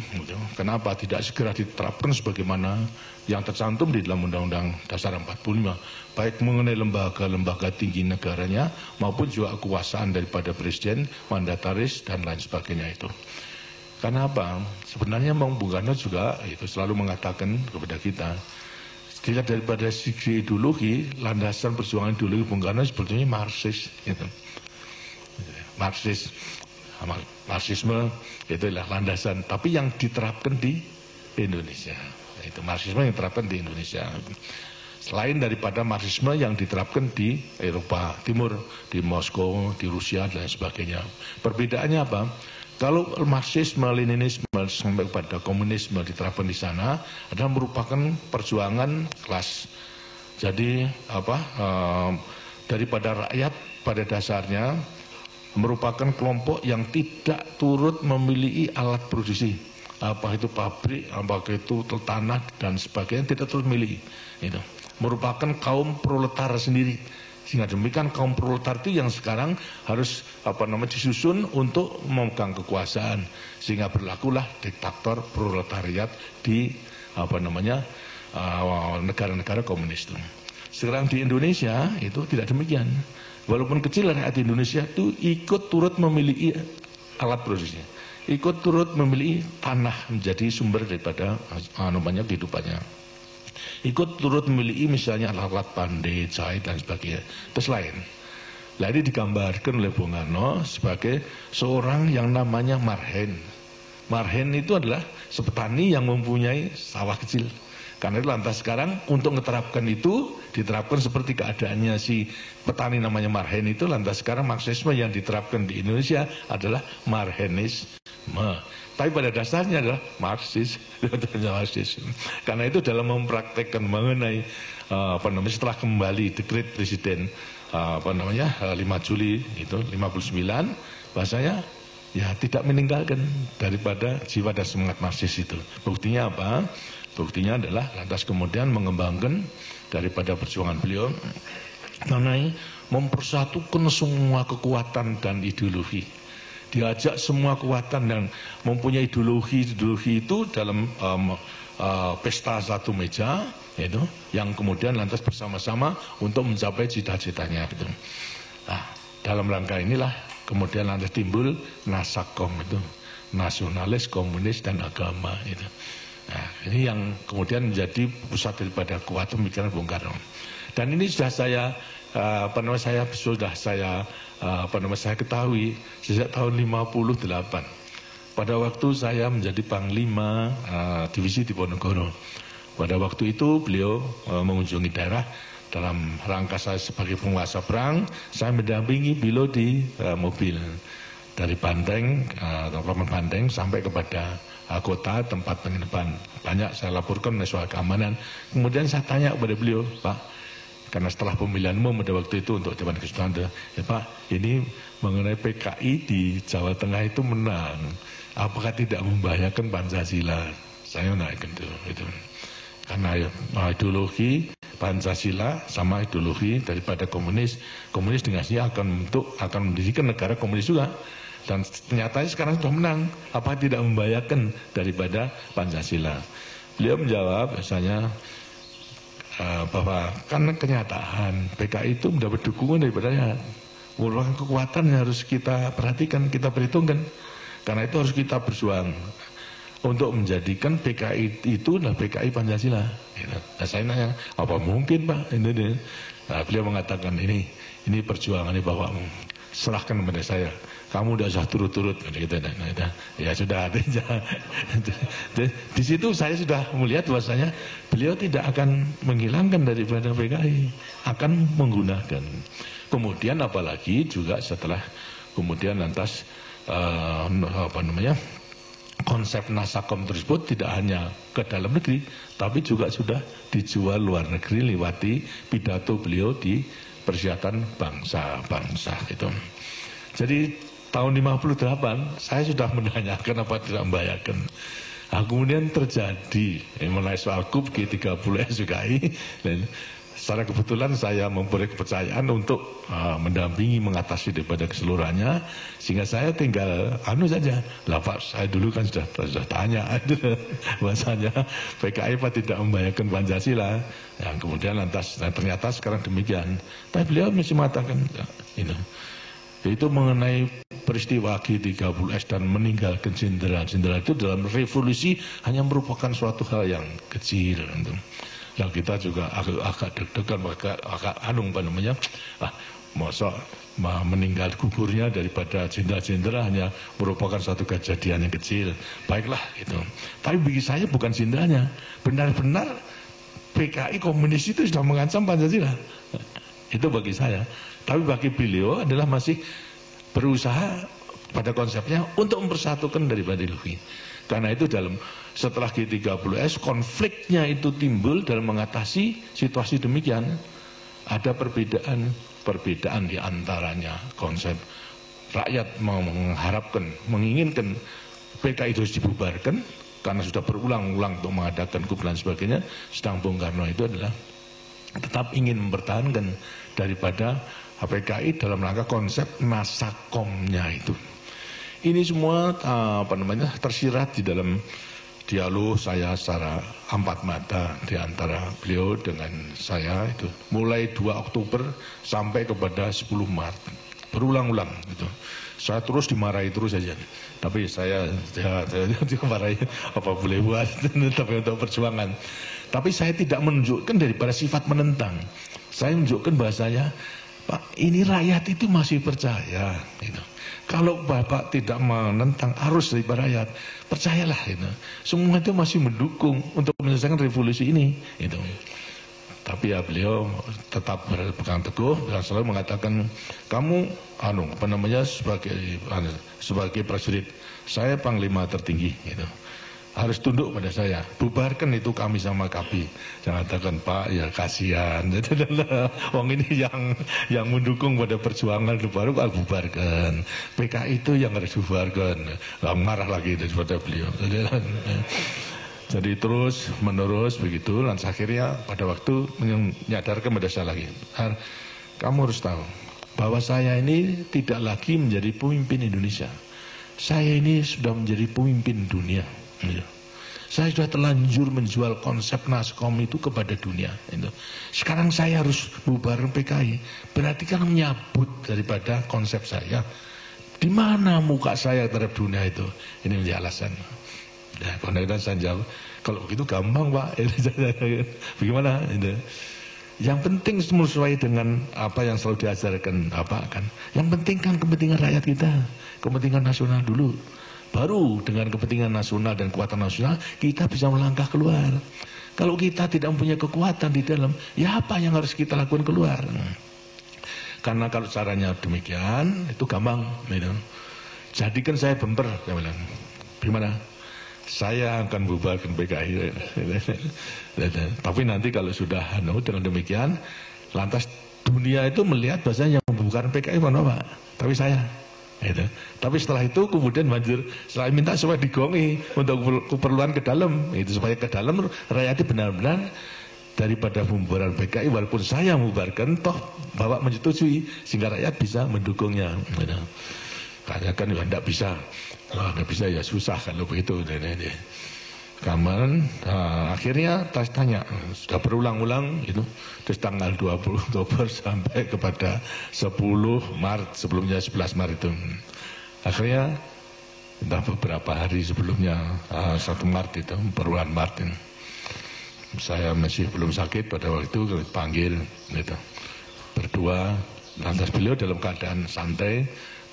kenapa tidak segera diterapkan sebagaimana yang tercantum di dalam Undang-Undang Dasar 45, baik mengenai lembaga-lembaga tinggi negaranya maupun juga kekuasaan daripada presiden, mandataris dan lain sebagainya itu. Karena apa? Sebenarnya Bung Karno juga itu selalu mengatakan kepada kita, dilihat daripada segi ideologi, landasan perjuangan ideologi Bung Karno sebetulnya Marxis, gitu. Marxisme itulah landasan, tapi yang diterapkan di Indonesia. Itu Marxisme yang diterapkan di Indonesia. Selain daripada Marxisme yang diterapkan di Eropa Timur, di Moskow, di Rusia dan sebagainya. Perbedaannya apa? Kalau Marxisme, Leninisme sampai pada komunisme diterapkan di sana adalah merupakan perjuangan kelas. Jadi daripada rakyat pada dasarnya merupakan kelompok yang tidak turut memiliki alat produksi, apa itu pabrik, apa itu tanah dan sebagainya, tidak turut memiliki. Itu merupakan kaum proletar sendiri. Sehingga demikian kaum proletar itu yang sekarang harus disusun untuk memegang kekuasaan, sehingga berlakulah diktator proletariat di negara-negara komunis itu. Sekarang di Indonesia itu tidak demikian. Walaupun kecil rakyat Indonesia itu ikut turut memiliki alat produksi, ikut turut memiliki tanah menjadi sumber daripada kehidupannya, ikut turut memiliki misalnya alat-alat pandai, jahit dan sebagainya. Terus lain. Nah, ini digambarkan oleh Bung Karno sebagai seorang yang namanya marhen. Marhen itu adalah sepetani yang mempunyai sawah kecil. Karena itu lantas sekarang untuk menerapkan itu diterapkan seperti keadaannya si petani namanya marhen itu, lantas sekarang Marxisme yang diterapkan di Indonesia adalah marhenisme. Tapi pada dasarnya adalah Marxis. Karena itu dalam mempraktekkan mengenai setelah kembali dekret Presiden 5 Juli itu 59, bahasanya ya tidak meninggalkan daripada jiwa dan semangat Marxis itu. Buktinya apa? Buktinya adalah lantas kemudian mengembangkan daripada perjuangan beliau mengenai mempersatukan semua kekuatan dan ideologi. Diajak semua kekuatan yang mempunyai ideologi itu dalam pesta satu meja, itu yang kemudian lantas bersama-sama untuk mencapai cita-citanya. Gitu. Nah, dalam rangka inilah kemudian lantas timbul Nasakom itu, nasionalis, komunis dan agama itu. Nah, ini yang kemudian menjadi pusat daripada kuat pemikiran Bung Karno. Dan ini sudah saya saya ketahui sejak tahun 58. Pada waktu saya menjadi Panglima Divisi Diponegoro. Pada waktu itu beliau mengunjungi daerah dalam rangka saya sebagai penguasa perang. Saya mendampingi beliau di mobil dari Banteng, Kabupaten Banteng sampai kepada kota tempat penginapan. Banyak saya laporkan soal keamanan. Kemudian saya tanya kepada beliau, Pak, karena setelah pemilihan umum pada waktu itu untuk Dewan Kesultanan, ya Pak, ini mengenai PKI di Jawa Tengah itu menang, apakah tidak membahayakan Pancasila? Saya menanyakan itu. Karena ideologi Pancasila sama ideologi daripada komunis dengan sini akan mendirikan negara komunis juga. Dan ternyata sekarang sudah menang, apa tidak membahayakan daripada Pancasila? Beliau menjawab biasanya bahwa kan kenyataan PKI itu mendapat dukungan daripada rakyat. Merupakan kekuatan yang harus kita perhatikan, kita perhitungkan. Karena itu harus kita berjuang untuk menjadikan PKI itu adalah PKI Pancasila. Nah, saya nanya, apa mungkin Pak? Nah, beliau mengatakan ini perjuangan bawamu, serahkan kepada saya. Kamu udah usah turut-turut, gitu. Ya sudah, di situ saya sudah melihat bahwasanya beliau tidak akan menghilangkan daripada PKI, akan menggunakan. Kemudian apalagi juga setelah kemudian lantas konsep Nasakom tersebut tidak hanya ke dalam negeri, tapi juga sudah dijual luar negeri lewati pidato beliau di Persyaratan Bangsa-Bangsa itu. Jadi tahun 58 saya sudah menanyakan apa tidak membahayakan. Kemudian terjadi mengenai soal KUB G30 SUKI, dan secara kebetulan saya mempunyai kepercayaan untuk mendampingi, mengatasi daripada keseluruhannya, sehingga saya tinggal saja. Lah Pak, saya dulu kan sudah tanya bahasanya PKI Pak tidak membahayakan Pancasila. Yang kemudian lantas ternyata sekarang demikian. Tapi beliau masih mengatakan itu mengenai peristiwa G30S dan meninggalkan jenderal-jenderal itu dalam revolusi hanya merupakan suatu hal yang kecil. Yang kita juga agak deg-degan, agak masa meninggal gugurnya daripada jenderal-jenderal hanya merupakan suatu kejadian yang kecil. Baiklah itu. Tapi bagi saya bukan jenderalnya, benar-benar PKI komunis itu sudah mengancam Pancasila. Itu bagi saya. Tapi bagi beliau adalah masih berusaha pada konsepnya untuk mempersatukan daripada ideologi. Karena itu setelah G30S konfliknya itu timbul dalam mengatasi situasi demikian. Ada perbedaan di antaranya konsep rakyat mengharapkan, menginginkan PKI itu dibubarkan karena sudah berulang-ulang untuk mengadakan kumpulan sebagainya. Sedang Bung Karno itu adalah tetap ingin mempertahankan daripada PKI dalam rangka konsep nasakomnya itu. Ini semua tersirat di dalam dialog saya secara empat mata di antara beliau dengan saya itu mulai 2 Oktober sampai kepada 10 Maret berulang-ulang gitu. Saya terus dimarahi terus saja, tapi saya dimarahi apa boleh buat tapi untuk perjuangan. Tapi saya tidak menunjukkan daripada sifat menentang. Saya menunjukkan bahasanya, Pak, ini rakyat itu masih percaya gitu. Kalau Bapak tidak menentang arus daripada rakyat, percayalah itu. Semua itu masih mendukung untuk menyelesaikan revolusi ini gitu. Tapi ya beliau tetap berpegang teguh dan selalu mengatakan, kamu sebagai prajurit, saya panglima tertinggi gitu. Harus tunduk pada saya, bubarkan itu kami sama KAPI. Jangan katakan Pak, ya kasihan. Wong ini yang mendukung pada perjuangan itu baru bubarkan. PKI itu yang harus bubarkan. Marah lagi daripada beliau. Jadi terus menerus begitu. Dan akhirnya pada waktu menyadarkan pada saya lagi, kamu harus tahu bahwa saya ini tidak lagi menjadi pemimpin Indonesia. Saya ini sudah menjadi pemimpin dunia. Saya sudah terlanjur menjual konsep Naskom itu kepada dunia. Sekarang saya harus bubar PKI. Berarti kan menyabut daripada konsep saya. Di mana muka saya terhadap dunia itu? Ini menjadi alasan. Nah, kemudian saya jawab, kalau begitu gampang Pak. Bagaimana? Yang penting sesuai dengan apa yang selalu diajarkan Bapak kan. Yang penting kan kepentingan rakyat kita, kepentingan nasional dulu. Baru dengan kepentingan nasional dan kekuatan nasional kita bisa melangkah keluar. Kalau kita tidak mempunyai kekuatan di dalam, ya apa yang harus kita lakukan keluar? Karena kalau caranya demikian, itu gampang. Jadikan saya bemper, saya bilang. Gimana? Saya akan bubarkan PKI. Tapi nanti kalau sudah dengan demikian, lantas dunia itu melihat bahasanya yang membubarkan PKI mana Pak? Tapi saya. Tapi setelah itu kemudian banjir, setelah minta supaya digongi untuk keperluan ke dalam, itu supaya ke dalam rakyat benar-benar daripada pembubaran PKI, walaupun saya membubarkan, toh Bapak menyetujui sehingga rakyat bisa mendukungnya. Karena kan ya tidak bisa. Nggak bisa ya susah kalau begitu. Kaman akhirnya tanya sudah berulang-ulang itu terus tanggal 20 Oktober sampai kepada 10 Maret, sebelumnya 11 Maret itu. Akhirnya entah beberapa hari sebelumnya 1 Maret itu, perubahan Maret itu. Saya masih belum sakit pada waktu itu, dipanggil gitu. Berdua, lantas beliau dalam keadaan santai,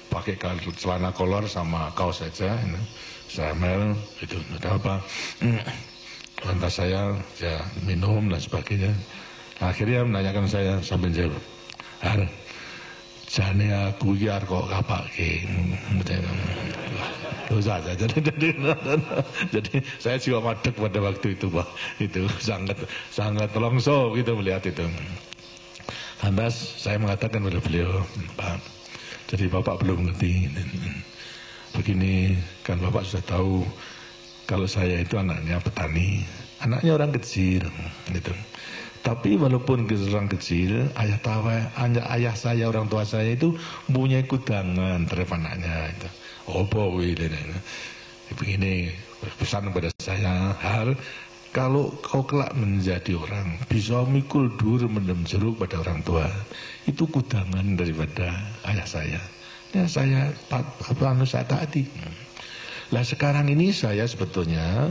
pakai celana kolor sama kaos saja. Saya mel itu ada apa? Lantas saya ya minum dan sebagainya. Akhirnya menanyakan saya sambil jawab, jane aku iki arep kok kapake. Jadi saya juga madeg pada waktu itu Pak. Itu sangat longso gitu melihat itu. Lantas saya mengatakan pada beliau, Pak, jadi Bapak belum ngerti. Begini, kan Bapak sudah tahu kalau saya itu anaknya petani, anaknya orang kecil gitu. Tapi walaupun orang kecil, ayah saya, orang tua saya itu punya kudangan terhadap anaknya. Itu. Apa begini pesan kepada saya, hal kalau kau kelak menjadi orang bisa mikul dur mendem jeruk pada orang tua, itu kudangan daripada ayah saya. Ya saya taati. Lah sekarang ini saya sebetulnya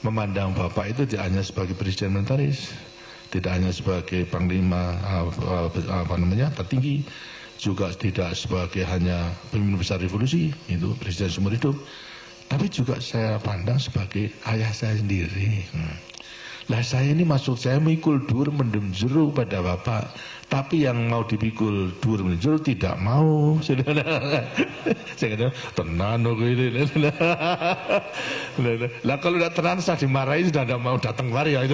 memandang bapak itu tidak hanya sebagai presiden militeris, tidak hanya sebagai panglima tertinggi, juga tidak sebagai hanya pemimpin besar revolusi, itu presiden seumur hidup, tapi juga saya pandang sebagai ayah saya sendiri. Lah saya ini maksud saya mikul dur mendem jeruk pada bapak, tapi yang mau dipikul dur mendem jeruk tidak mau. Saya kata tenan ini. Lah kalau tidak tenan saya dimarahi, sudah tidak mau datang kemari ya,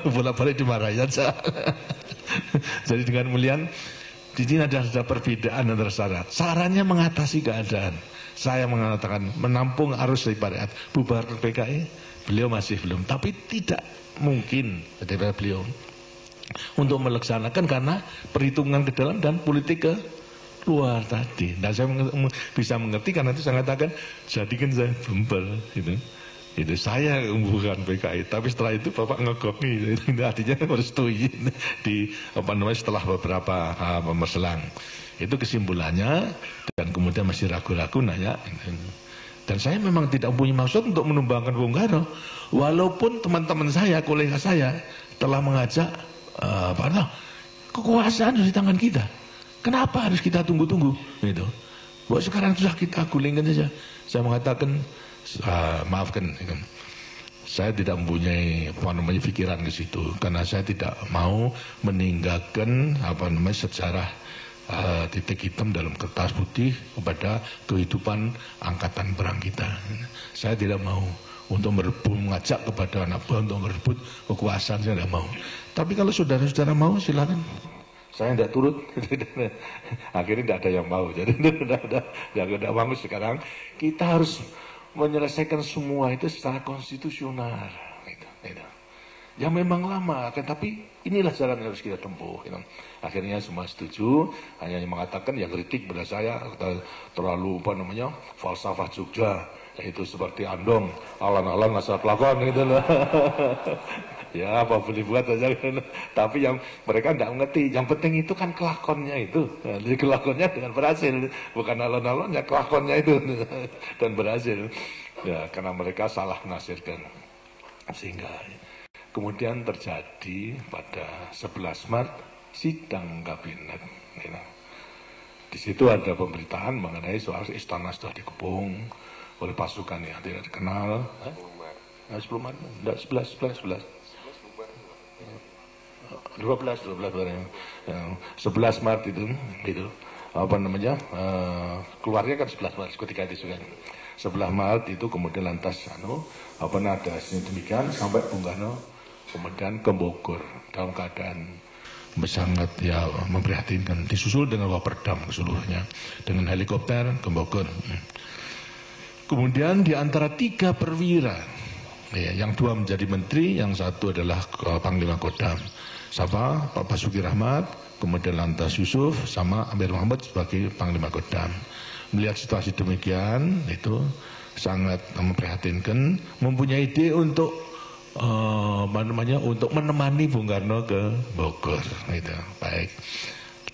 bolak-balik dimarahi saja. Jadi dengan mulian di sini ada perbedaan antara sarannya mengatasi keadaan. Saya mengatakan menampung arus daripada bubar PKI, beliau masih belum, tapi tidak mungkin daripada beliau untuk melaksanakan karena perhitungan ke dalam dan politik ke luar tadi. Dan saya bisa mengerti karena itu saya katakan jadikan saya bumper itu saya bukan PKI, tapi setelah itu bapak ngegoki, itu artinya harus setuju di setelah beberapa berselang. Itu kesimpulannya, dan kemudian masih ragu-ragu nanya. Dan saya memang tidak punya maksud untuk menumbangkan Bung Karno, walaupun teman-teman saya, kolega saya telah mengajak kekuasaan di tangan kita. Kenapa harus kita tunggu-tunggu? Gitu. Buat sekarang sudah kita gulingkan saja. Saya mengatakan, maafkan, saya tidak mempunyai pikiran ke situ, karena saya tidak mau meninggalkan sejarah titik hitam dalam kertas putih kepada kehidupan angkatan perang kita. Saya tidak mau untuk mengajak kepada anak buah untuk merebut kekuasaan, saya tidak mau. Tapi kalau saudara-saudara mau silakan. Saya tidak turut. Akhirnya tidak ada yang mau. Jadi tidak ada mau. Sekarang kita harus menyelesaikan semua itu secara konstitusional. Yang memang lama, tapi inilah jalan yang harus kita tempuh. Akhirnya semua setuju, hanya yang mengatakan yang kritik pada saya terlalu falsafah Jogja, yaitu seperti Andong, alan-alan asal pelakon gitu loh. Ya apa boleh buat saja, tapi yang mereka tidak mengerti. Yang penting itu kan kelakonnya itu, jadi kelakonnya dengan berhasil, bukan alon-alonnya, kelakonnya itu dan berhasil. Ya karena mereka salah menafsirkan, sehingga kemudian terjadi pada 11 Maret sidang kabinet. Di situ ada pemberitaan mengenai soal istana sudah dikepung oleh pasukan yang tidak dikenal. 10 Maret, 11 Maret itu keluarnya kan 11 Maret ketika itu kan 11 Maret itu kemudian lantas ada demikian sampai Bung Karno kemudian ke Bogor dalam keadaan sangat memprihatinkan, disusul dengan waperdam keseluruhnya dengan helikopter ke Bogor. Kemudian di antara 3 perwira, yang 2 menjadi menteri, yang 1 adalah Panglima Kodam, siapa? Pak Basuki Rahmat, kemudian lantas Yusuf sama Amir Muhammad sebagai Panglima Kodam. Melihat situasi demikian, itu sangat memprihatinkan, mempunyai ide untuk untuk menemani Bung Karno ke Bogor, gitu. Baik.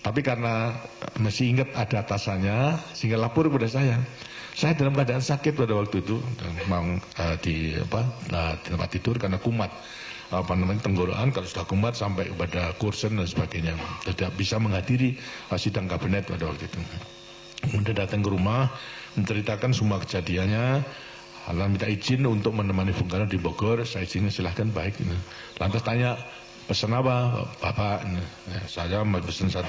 Tapi karena masih ingat ada atasannya, sehingga lapor kepada saya. Saya dalam keadaan sakit pada waktu itu, memang di tempat tidur karena kumat, tenggorokan. Kalau sudah kumat sampai kepada kursen dan sebagainya, tidak bisa menghadiri sidang kabinet pada waktu itu. Kemudian datang ke rumah, menceritakan semua kejadiannya. Lalu minta izin untuk menemani Bung Karno di Bogor. Saya izinkan, silahkan, baik. Lantas tanya, pesan apa Bapak? Saya mau pesan 1,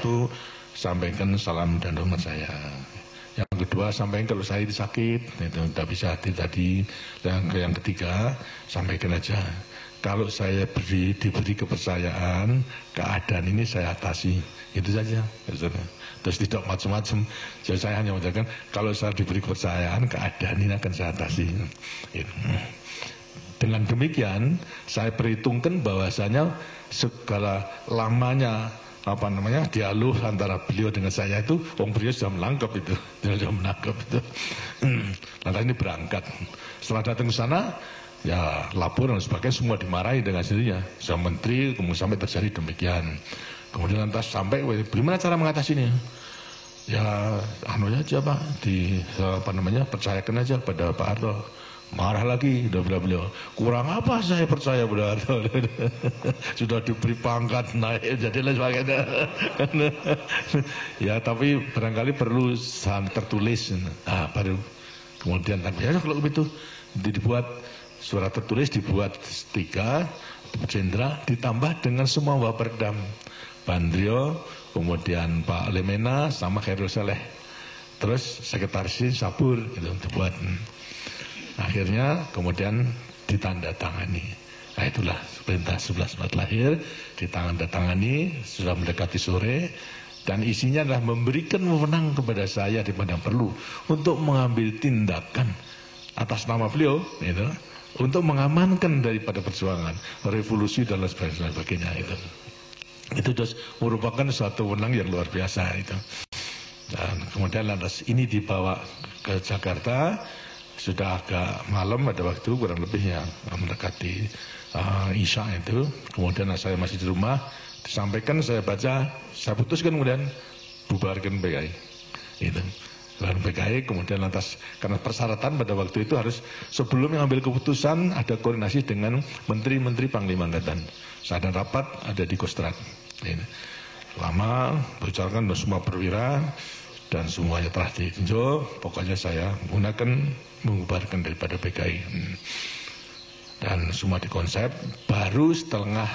sampaikan salam dan hormat saya. Yang kedua, sampaikan kalau saya sakit, itu tidak bisa hadir tadi. Yang ketiga, sampaikan aja, kalau saya diberi kepercayaan, keadaan ini saya atasi. Itu saja. Terus tidak macam-macam. Jadi saya hanya mengatakan, kalau saya diberi kepercayaan, keadaan ini akan saya atasi. Dengan demikian saya perhitungkan bahwasanya segala lamanya dialog antara beliau dengan saya itu, beliau sudah menangkap itu, Lantas ini berangkat. Setelah datang ke sana, ya lapor dan sebagainya, semua dimarahi dengan sendirinya. Sama menteri, kemudian sampai terjadi demikian. Kemudian lantas sampai, bagaimana cara mengatasinya? Ya, aja Pak, percayakan aja pada Pak Harto. Marah lagi, udah bilang beliau, kurang apa saya percaya pada Harto? Sudah diberi pangkat naik, jadilah sebagainya. Ya, tapi barangkali perlu tertulis. Baru kemudian ya kalau begitu dibuat surat tertulis, dibuat 3 jenderal, ditambah dengan semua Waperdam, Bandrio, kemudian Pak Lemena sama Khairul Saleh, terus sekretaris Sabur gitu dibuat. Akhirnya kemudian ditandatangani. Nah itulah perintah 11 Maret lahir, ditandatangani, sudah mendekati sore, dan isinya adalah memberikan wewenang kepada saya di mana perlu untuk mengambil tindakan atas nama beliau, gitu, untuk mengamankan daripada perjuangan revolusi dan lain sebagainya itu. Itu merupakan suatu wewenang yang luar biasa itu. Dan kemudian lantas ini dibawa ke Jakarta. Sudah agak malam pada waktu, kurang lebih yang mendekati Isya itu. Kemudian saya masih di rumah, disampaikan, saya baca, saya putuskan kemudian bubarkan PKI. Itu. Bubarkan PKI, kemudian lantas karena persyaratan pada waktu itu harus sebelum mengambil keputusan ada koordinasi dengan menteri-menteri Panglima Angkatan. Saya ada rapat, ada di Kostrad. Lama bicarakan semua perwira dan semuanya telah ditinjau. Pokoknya saya menggunakan mengubarkan daripada PKI, dan semua dikonsep. Baru setelah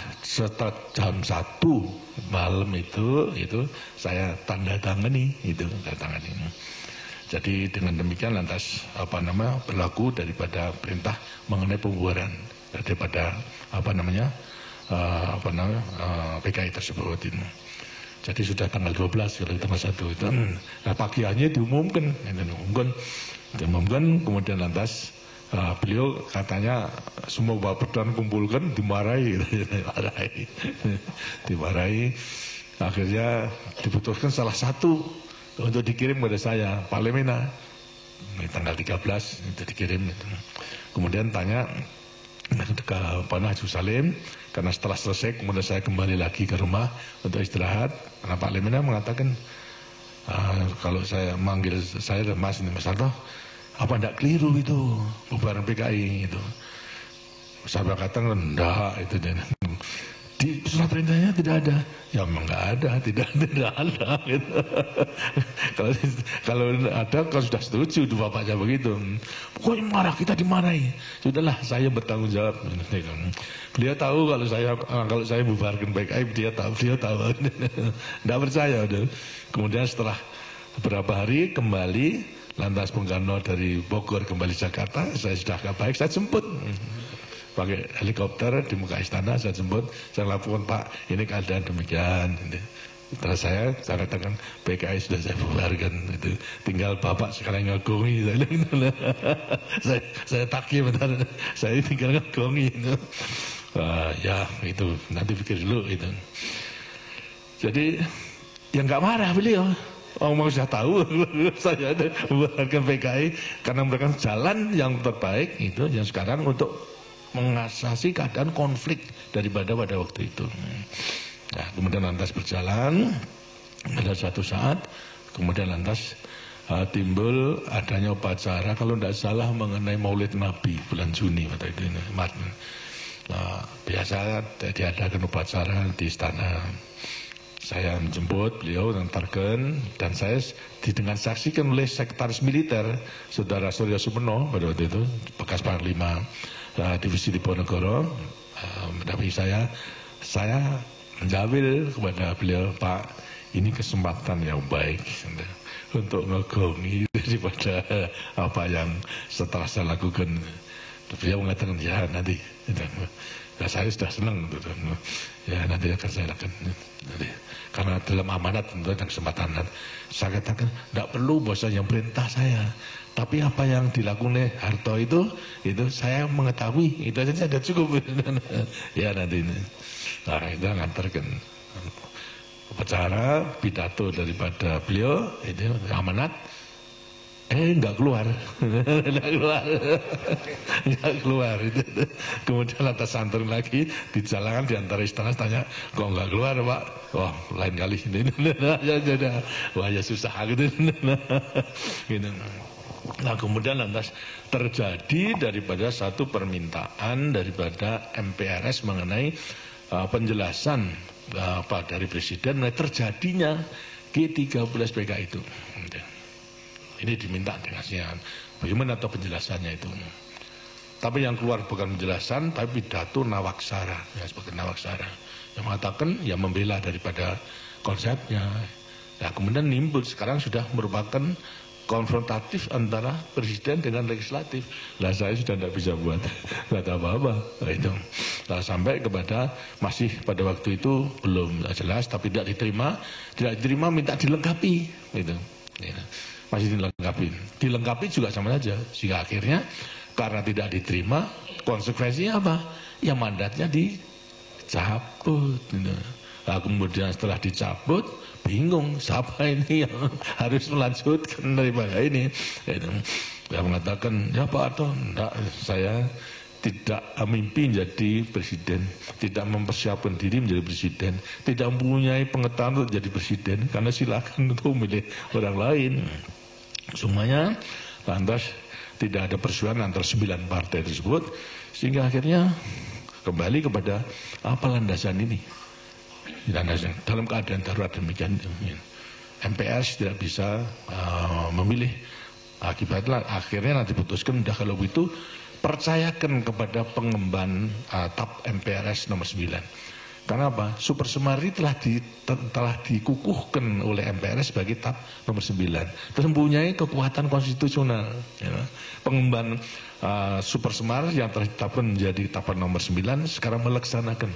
jam 1 malam itu saya tanda tangani Jadi dengan demikian lantas berlaku daripada perintah mengenai pembubaran daripada PKI tersebut itu. Jadi sudah tanggal 12 kalau tanggal 1 itu. Nah pagiannya diumumkan, kemudian lantas beliau katanya semua Waperdam kumpulkan, dimarahi. Akhirnya diputuskan salah satu untuk dikirim kepada saya, Pak Lemena, tanggal 13 itu dikirim. Kemudian tanya ke Pak Haji Salim, karena setelah selesai kemudian saya kembali lagi ke rumah untuk istirahat. Karena Pak Lemena mengatakan, kalau saya manggil saya dan Mas Harto, apa enggak keliru itu bubaran PKI itu? Saya katakan enggak, itu di surat perintahnya tidak ada. Ya memang enggak ada, tidak ada gitu. Kalau ada, kalau sudah setuju tuh bapaknya begitu. Pokoknya marah, kita dimarahi. Sudahlah, saya bertanggung jawab. Beliau tahu kalau saya bubarkan PKI, beliau tahu. Enggak percaya udah. Kemudian setelah beberapa hari kembali lantas Bung Karno dari Bogor kembali Jakarta, saya sudah agak baik, saya jemput pakai helikopter di muka istana, saya jemput, saya laporkan, Pak, ini keadaan demikian. Terus saya katakan PKI sudah saya bubarkan, itu tinggal Bapak sekarang ngagongi. Saya takir bentar, saya tinggal ngagongi. Ya itu nanti pikir dulu itu. Jadi yang nggak marah beliau. Mau sudah tahu saya ada bubarkan PKI karena mereka jalan yang terbaik itu yang sekarang untuk mengatasi keadaan konflik daripada pada waktu itu. Nah, kemudian lantas berjalan pada suatu saat, kemudian lantas timbul adanya upacara kalau tidak salah mengenai Maulid Nabi bulan Juni pada itu ini. Nah, biasa diadakan upacara di istana. Saya menjemput beliau mengantarkan, dan saya dengan saksikan oleh sekretaris militer Saudara Surya Supono pada waktu itu, bekas Panglima Divisi Diponegoro. Tapi saya menjawil kepada beliau, Pak, ini kesempatan yang baik untuk ngegongi daripada apa yang setelah saya lakukan. Beliau mengatakan, ya nanti, ya, saya sudah senang, ya nanti akan saya lakukan. Nanti. Karena dalam amanat tentu ada kesempatan. Saya katakan tidak perlu bos yang perintah saya. Tapi apa yang dilakukan oleh Harto itu saya mengetahui. Itu saja sudah cukup. Ya nanti ini. Nah itu ngantarkan upacara pidato daripada beliau itu amanat. Enggak keluar. Enggak keluar itu. Kemudian lantas santri lagi di jalanan di antara istana tanya, kok enggak keluar Pak? Wah lain kali ini. Wah ya susah gitu. Nah kemudian lantas terjadi daripada satu permintaan daripada MPRS mengenai penjelasan dari Presiden mengenai terjadinya G13 PK itu. Ini diminta dengan bagaimana atau penjelasannya itu. Tapi yang keluar bukan penjelasan, tapi pidato Nawaksara, ya sebagai Nawaksara yang mengatakan, yang membela daripada konsepnya. Nah kemudian nimbul sekarang sudah merupakan konfrontatif antara presiden dengan legislatif. Lah saya sudah tidak bisa buat apa-apa. Nah, itu. Nah, sampai kepada masih pada waktu itu belum jelas, tapi tidak diterima minta dilengkapi. Gitu. Ya. Masih dilengkapi juga sama saja, sehingga akhirnya karena tidak diterima konsekuensinya apa? Ya mandatnya dicabut. Nah, kemudian setelah dicabut bingung siapa ini yang harus melanjutkan daripada ini. Dia mengatakan ya Pak Harto, enggak, saya tidak mimpi menjadi presiden, tidak mempersiapkan diri menjadi presiden, tidak mempunyai pengetahuan untuk jadi presiden, karena silakan untuk memilih orang lain. Semuanya lantas tidak ada persoalan antara 9 partai tersebut, sehingga akhirnya kembali kepada apa landasan ini. Landasan dalam keadaan darurat demikian, MPRS tidak bisa memilih. Akibatnya akhirnya nanti diputuskan, udah kalau itu percayakan kepada pengemban TAP MPRS nomor 9. Karena apa? Super Semari telah dikukuhkan oleh MPRS sebagai TAP nomor 9. Terus mempunyai kekuatan konstitusional. Ya. Pengemban Super Semar yang telah ditetapkan menjadi TAP nomor 9 sekarang melaksanakan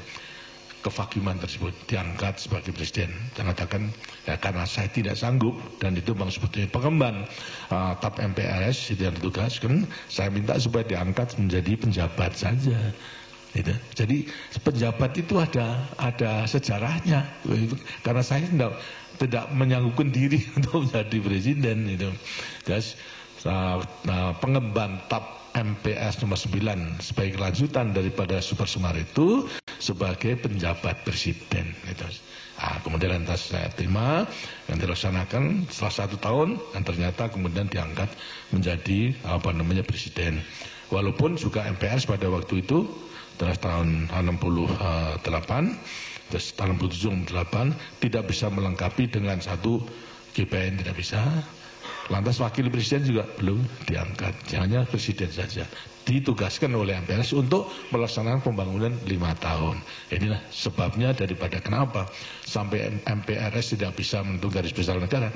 kevakuman tersebut, diangkat sebagai presiden. Dan katakan, ya karena saya tidak sanggup, dan itu bang sebetulnya pengemban TAP MPRS yang ditugaskan, saya minta supaya diangkat menjadi penjabat saja. Gitu. Jadi penjabat itu ada sejarahnya, karena saya tidak menyanggupkan diri untuk menjadi presiden. Gitu. Terus pengemban TAP MPRS nomor 9 sebagai kelanjutan daripada Super Semar itu sebagai penjabat presiden. Gitu. Kemudian lantas saya terima yang dilaksanakan setelah 1 tahun, dan ternyata kemudian diangkat menjadi presiden. Walaupun juga MPRS pada waktu itu setelah tahun 68, terus tahun 68 tidak bisa melengkapi dengan satu GPN, tidak bisa. Lantas wakil presiden juga belum diangkat, hanya presiden saja. Ditugaskan oleh MPRS untuk melaksanakan pembangunan 5 tahun. Inilah sebabnya daripada kenapa sampai MPRS tidak bisa menentukan garis besar negara.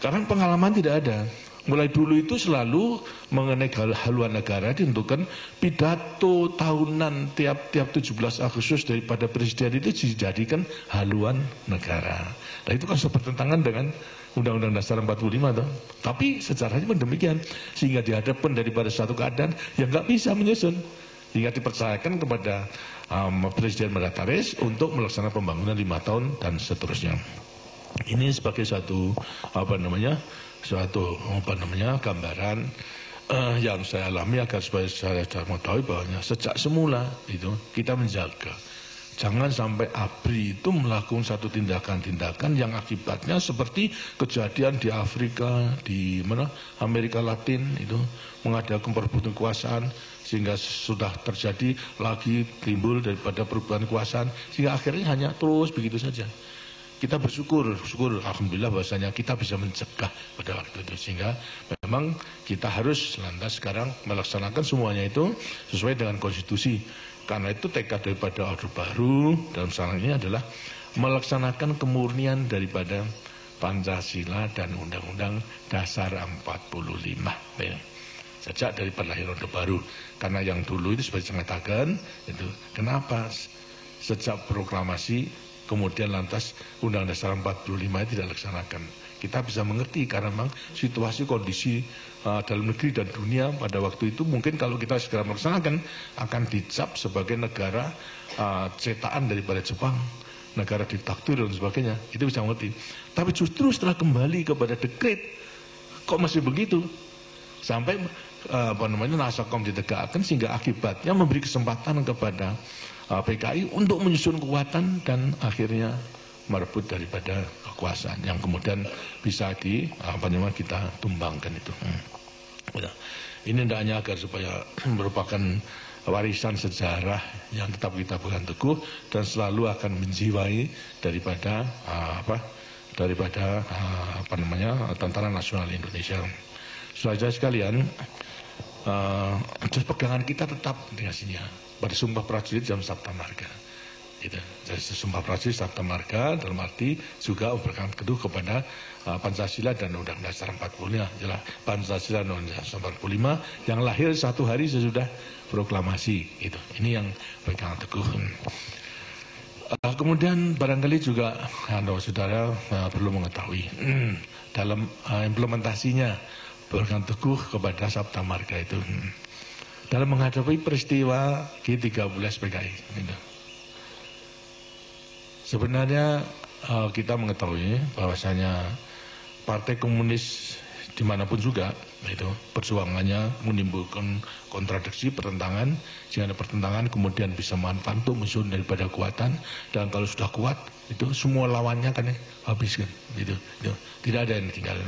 Karena pengalaman tidak ada. Mulai dulu itu selalu mengenai haluan negara ditentukan pidato tahunan tiap 17 Agustus daripada presiden itu dijadikan haluan negara. Nah itu kan bertentangan dengan Undang-Undang Dasar 45 toh. Tapi sejarahnya pun demikian, sehingga dihadapkan daripada suatu keadaan yang nggak bisa menyusun, hingga dipercayakan kepada Presiden Mandataris untuk melaksanakan pembangunan 5 tahun dan seterusnya. Ini sebagai suatu gambaran yang saya alami agar supaya saya mengetahui bahwa sejak semula itu kita menjaga jangan sampai ABRI itu melakukan satu tindakan-tindakan yang akibatnya seperti kejadian di Afrika, di Amerika Latin itu mengadakan perebutan kekuasaan, sehingga sudah terjadi lagi timbul daripada perebutan kekuasaan, sehingga akhirnya hanya terus begitu saja. Kita bersyukur alhamdulillah bahwasanya kita bisa mencegah pada waktu itu, sehingga memang kita harus lantas sekarang melaksanakan semuanya itu sesuai dengan konstitusi. Karena itu tekad daripada Orde Baru dalam sekarang ini adalah melaksanakan kemurnian daripada Pancasila dan Undang-Undang Dasar 45. Sejak daripada lahir Orde Baru. Karena yang dulu itu seperti saya katakan, itu kenapa sejak proklamasi kemudian lantas Undang-Undang Dasar 45 tidak dilaksanakan. Kita bisa mengerti karena memang situasi kondisi dalam negeri dan dunia pada waktu itu mungkin kalau kita segera melaksanakan akan dicap sebagai negara cetakan daripada Jepang, negara diktator dan sebagainya. Itu bisa mengerti. Tapi justru setelah kembali kepada dekret, kok masih begitu? Sampai Nasakom ditegakkan sehingga akibatnya memberi kesempatan kepada PKI untuk menyusun kekuatan dan akhirnya merebut daripada kekuasaan yang kemudian bisa kita tumbangkan itu. Ini tidak hanya agar supaya merupakan warisan sejarah yang tetap kita pegang teguh dan selalu akan menjiwai daripada Tentara Nasional Indonesia. Saudara sekalian, pegangan kita tetap dinasinya pada Sumpah Prajurit jam Sabta Marga. Gitu. Jadi Sumpah Prajurit Sabta Marga dalam arti juga berpegang teguh kepada Pancasila dan Undang-Undang Dasar 45. Jelas Pancasila dan Undang-Undang Dasar 45 yang lahir satu hari sesudah proklamasi. Itu. Ini yang pegangan teguh. Kemudian barangkali juga saudara perlu mengetahui dalam implementasinya berpegang teguh kepada Sabta Marga itu dalam menghadapi peristiwa G13 PKI. Gitu. Sebenarnya kita mengetahui bahwasanya Partai Komunis dimanapun juga itu perjuangannya menimbulkan kontradiksi, pertentangan, sehingga ada pertentangan kemudian bisa manfaat untuk musuh daripada kekuatan, dan kalau sudah kuat itu semua lawannya kan habiskan gitu. Tidak ada yang tinggal.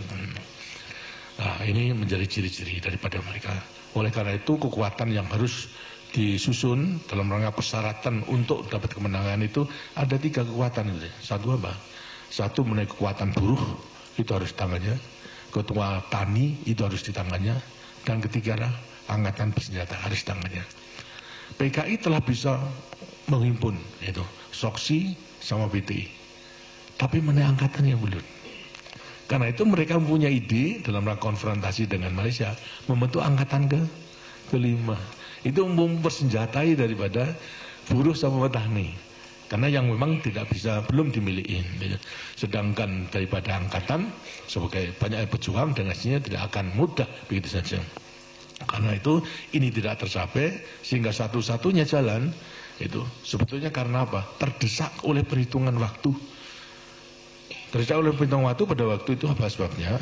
Nah, ini menjadi ciri-ciri daripada mereka. Oleh karena itu kekuatan yang harus disusun dalam rangka persyaratan untuk dapat kemenangan itu ada 3 kekuatan. Satu apa? Satu mengenai kekuatan buruh, itu harus tangannya. Ketua tani itu harus di tangannya. Dan ketiga angkatan bersenjata harus di tangannya. PKI telah bisa menghimpun itu Soksi sama BTI. Tapi mengenai angkatan yang belum. Karena itu mereka mempunyai ide dalam rangka konfrontasi dengan Malaysia membentuk angkatan kelima. Itu mempersenjatai daripada buruh sama petani. Karena yang memang tidak bisa, belum dimiliki. Sedangkan daripada angkatan sebagai banyak pejuang dan hasilnya tidak akan mudah begitu saja. Karena itu ini tidak tercapai sehingga satu-satunya jalan itu sebetulnya karena apa? Terdesak oleh perhitungan waktu. Terdesak oleh perhitungan waktu pada waktu itu apa sebabnya?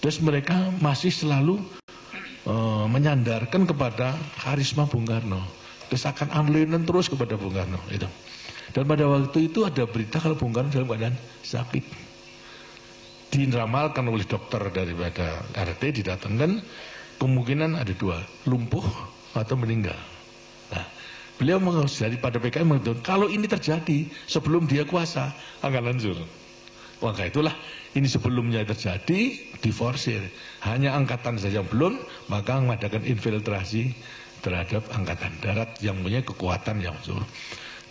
Terus mereka masih selalu menyandarkan kepada karisma Bung Karno. Desakan amlinan terus kepada Bung Karno itu. Dan pada waktu itu ada berita kalau Bung Karno dalam keadaan sakit. Diramalkan oleh dokter daripada RT, didatangkan kemungkinan ada 2, lumpuh atau meninggal. Nah, beliau daripada PKI mengatakan kalau ini terjadi sebelum dia kuasa akan hancur. Maka itulah ini sebelumnya terjadi diforsir. Hanya angkatan saja belum, maka mengadakan infiltrasi terhadap angkatan darat yang punya kekuatan yang besar.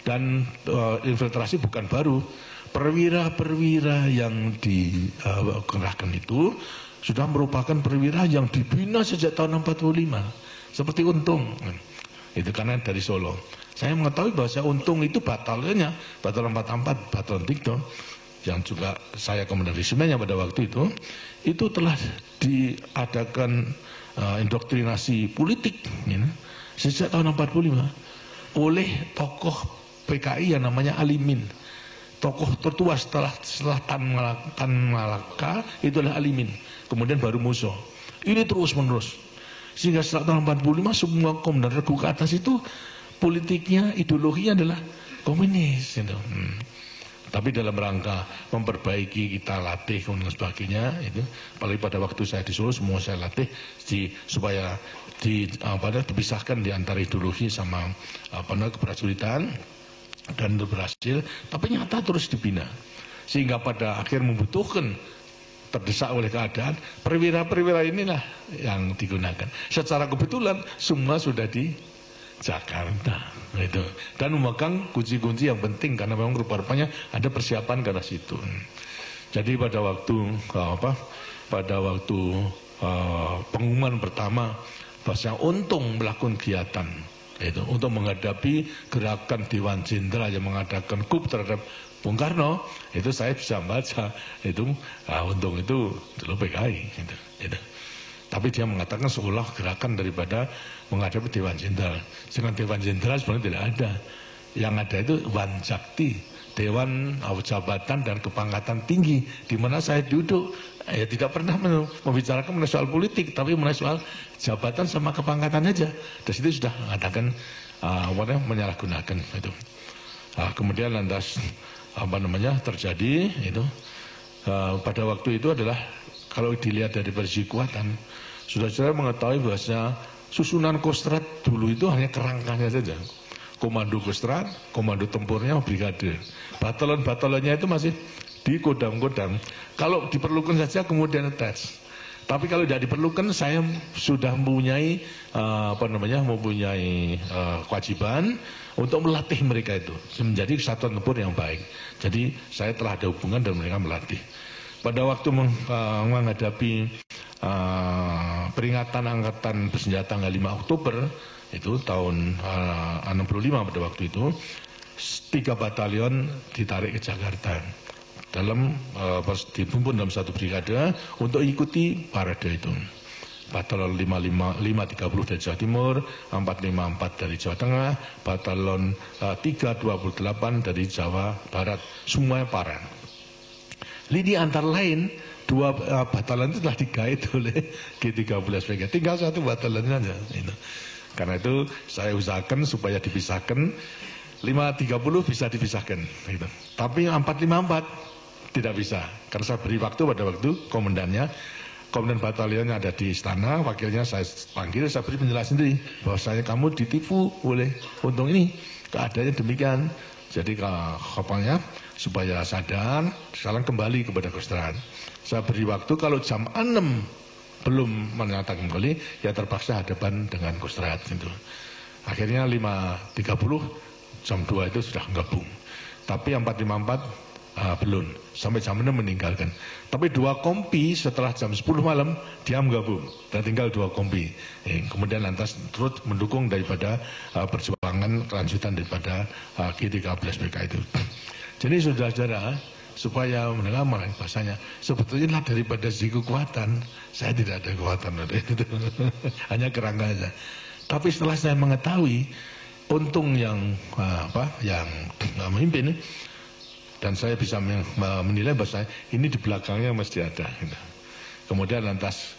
Dan infiltrasi bukan baru. Perwira-perwira yang dikerahkan itu sudah merupakan perwira yang dibina sejak tahun 45. Seperti Untung. Itu karena dari Solo. Saya mengetahui bahwa Untung itu batalionnya, Batalan 44, Batalan Tigdo, yang juga saya komandansimennya pada waktu itu telah diadakan indoktrinasi politik sejak tahun 45 oleh tokoh PKI yang namanya Alimin. Tokoh tertua setelah Tan Malaka itu adalah Alimin. Kemudian baru Muso. Ini terus menerus. Sehingga setelah tahun 45 semua komandan regu ke atas itu politiknya, ideologinya adalah komunis. Gitu. Tapi dalam rangka memperbaiki kita latih dan sebagainya itu, apalagi pada waktu saya di Solo semua saya latih supaya dipisahkan di antara ideologi sama keprajuritan dan itu berhasil. Tapi nyata terus dibina sehingga pada akhir membutuhkan terdesak oleh keadaan perwira-perwira inilah yang digunakan. Secara kebetulan semua sudah di Jakarta itu dan memegang kunci-kunci yang penting karena memang rupa-rupanya ada persiapan ke arah situ. Jadi pada waktu pengumuman pertama bahwa Untung melakukan kegiatan itu untuk menghadapi gerakan Dewan Jenderal yang mengadakan coup terhadap Bung Karno, itu saya bisa baca, itu untung itu dulu PKI. Gitu. Tapi dia mengatakan seolah gerakan daripada menghadapi Dewan Jenderal. Dengan Dewan Jenderal sebenarnya tidak ada. Yang ada itu Wanjakti, Dewan Jabatan dan Kepangkatan Tinggi, di mana saya duduk. Ya tidak pernah membicarakan mengenai soal politik, tapi mengenai soal jabatan sama kepangkatan aja. Dari situ sudah mengatakan menyalahgunakan itu. Kemudian lantas terjadi itu pada waktu itu adalah kalau dilihat dari segi kekuatan, sudah mengetahui bahwasanya susunan Kostrad dulu itu hanya kerangkanya saja. Komando Kostrad, komando tempurnya brigade. Batalon-batalonnya itu masih di kodam-kodam. Kalau diperlukan saja kemudian attach. Tapi kalau tidak diperlukan, saya sudah mempunyai kewajiban untuk melatih mereka itu menjadi kesatuan tempur yang baik. Jadi saya telah ada hubungan dan mereka melatih. Pada waktu menghadapi peringatan Angkatan Bersenjata tanggal 5 Oktober itu tahun 65 pada waktu itu, 3 batalion ditarik ke Jakarta dalam dihimpun dalam satu brigade untuk ikuti parade itu. Batalion 530 dari Jawa Timur, 454 dari Jawa Tengah, Batalion 328 dari Jawa Barat, semuanya parade. Lini antara lain 2 batalion itu telah digait oleh G13PK, tinggal 1 batalion saja. Karena itu saya usahakan supaya dipisahkan, 530 bisa dipisahkan. Tapi 454 tidak bisa, karena saya beri waktu pada waktu komandan batalionnya ada di istana, wakilnya saya panggil, saya beri penjelasan sendiri bahwasanya kamu ditipu oleh untung ini, keadaannya demikian. Jadi kapalnya supaya sadar, sekarang kembali kepada Kostrad. Saya beri waktu, kalau jam 6 belum menyatakan kembali, ya terpaksa hadapan dengan Kostrad. Akhirnya 530 jam 2 itu sudah gabung. Tapi 454 belum, sampai jam 6 meninggalkan. Tapi 2 kompi setelah jam 10 malam dia gabung dan tinggal 2 kompi. Kemudian lantas terus mendukung daripada perjuangan kelanjutan daripada G13PK itu. Jadi saudara-saudara, supaya mendengar bahasanya, sebetulnya daripada segi kekuatan saya tidak ada kekuatan, hanya kerangka saja. Tapi setelah saya mengetahui untung yang memimpin, dan saya bisa menilai bahwa ini di belakangnya mesti ada. Kemudian lantas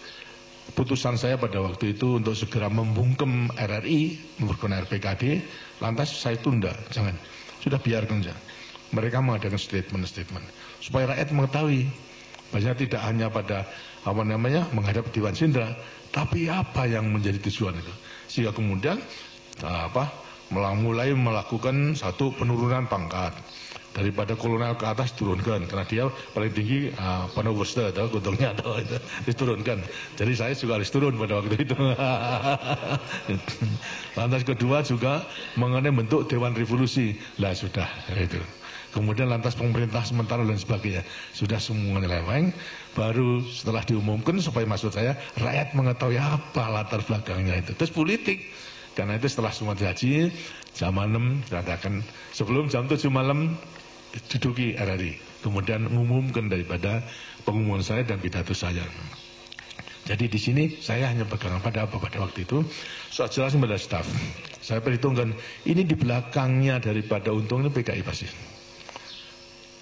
putusan saya pada waktu itu untuk segera membungkem RRI, membungkem RPKD, lantas saya tunda, jangan, sudah biarkan saja. Mereka mengadakan statement supaya rakyat mengetahui bahwa tidak hanya pada menghadap Dewan Jenderal, tapi apa yang menjadi tujuan itu. Sehingga kemudian mulai melakukan satu penurunan pangkat. Daripada kolonel ke atas turunkan, karena dia paling tinggi Panowosta atau Gotongnya atau itu diturunkan. Jadi saya juga harus turun pada waktu itu. Lantas kedua juga mengenai bentuk Dewan Revolusi, lah sudah itu. Kemudian lantas pemerintah sementara dan sebagainya sudah semuanya leweng. Baru setelah diumumkan, supaya maksud saya rakyat mengetahui apa latar belakangnya itu. Terus politik. Karena itu setelah semua dihaji, jam 6 dikatakan sebelum jam 7 malam duduki RRI. Kemudian mengumumkan daripada pengumuman saya dan pidato saya. Jadi di sini saya hanya pegang pada apa pada waktu itu. Soal jelas pada staf. Saya perhitungkan ini di belakangnya daripada untung ini PKI pasti.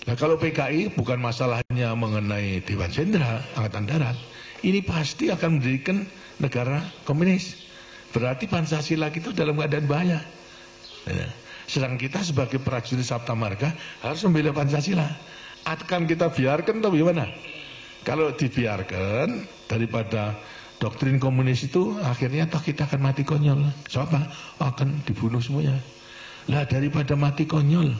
Nah kalau PKI bukan masalahnya mengenai Dewan Jenderal Angkatan Darat, ini pasti akan mendirikan negara komunis. Berarti Pancasila itu dalam keadaan bahaya. Sedang kita sebagai prajurit Sabta Marga harus membela Pancasila. Akan kita biarkan atau gimana? Kalau dibiarkan, daripada doktrin komunis itu akhirnya toh kita akan mati konyol. Siapa? Akan dibunuh semuanya. Lah daripada mati konyol,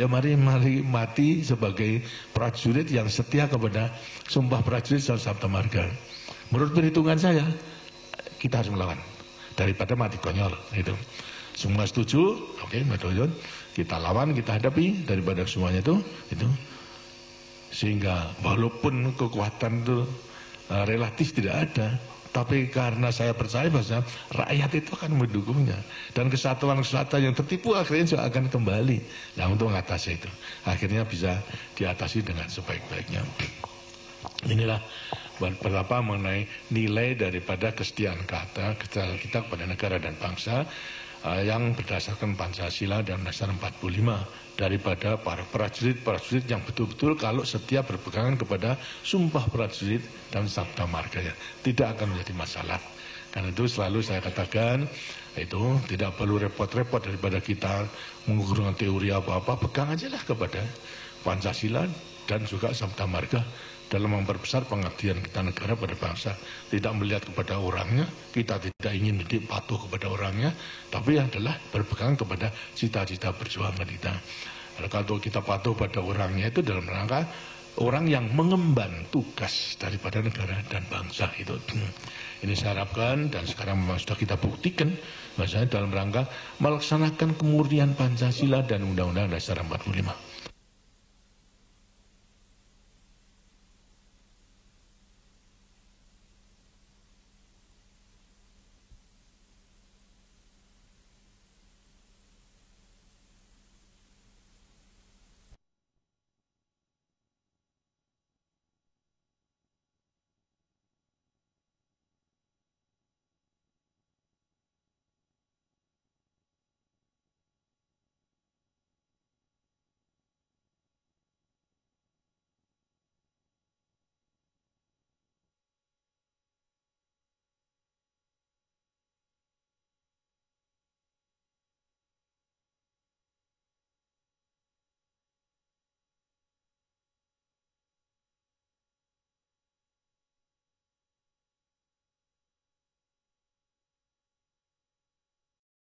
mari mati sebagai prajurit yang setia kepada sumpah prajurit Sabta Marga. Menurut perhitungan saya, kita harus melawan daripada mati konyol itu. Semua setuju, oke, kita lawan, kita hadapi daripada semuanya itu. Sehingga walaupun kekuatan itu relatif tidak ada, Tapi karena saya percaya bahwa rakyat itu akan mendukungnya. Dan kesatuan-kesatuan yang tertipu akhirnya juga akan kembali. Nah, untuk mengatasi itu, akhirnya bisa diatasi dengan sebaik-baiknya. Inilah berapa mengenai nilai daripada kesetiaan kita kepada negara dan bangsa yang berdasarkan Pancasila dan Undang-Undang 45 daripada para prajurit yang betul-betul kalau setia berpegangan kepada sumpah prajurit dan sabda marganya, tidak akan menjadi masalah. Karena itu selalu saya katakan, itu tidak perlu repot-repot daripada kita menggunakan teori apa-apa, pegang aja lah kepada Pancasila dan juga sabda marga dalam memperbesar pengabdian kita negara pada bangsa. Tidak melihat kepada orangnya, kita tidak ingin patuh kepada orangnya, tapi adalah berpegang kepada cita-cita perjuangan kita. Kalau kita patuh pada orangnya itu dalam rangka orang yang mengemban tugas daripada negara dan bangsa itu. Ini saya harapkan dan sekarang memang sudah kita buktikan bahwasanya dalam rangka melaksanakan kemurnian Pancasila dan Undang-Undang Dasar 45.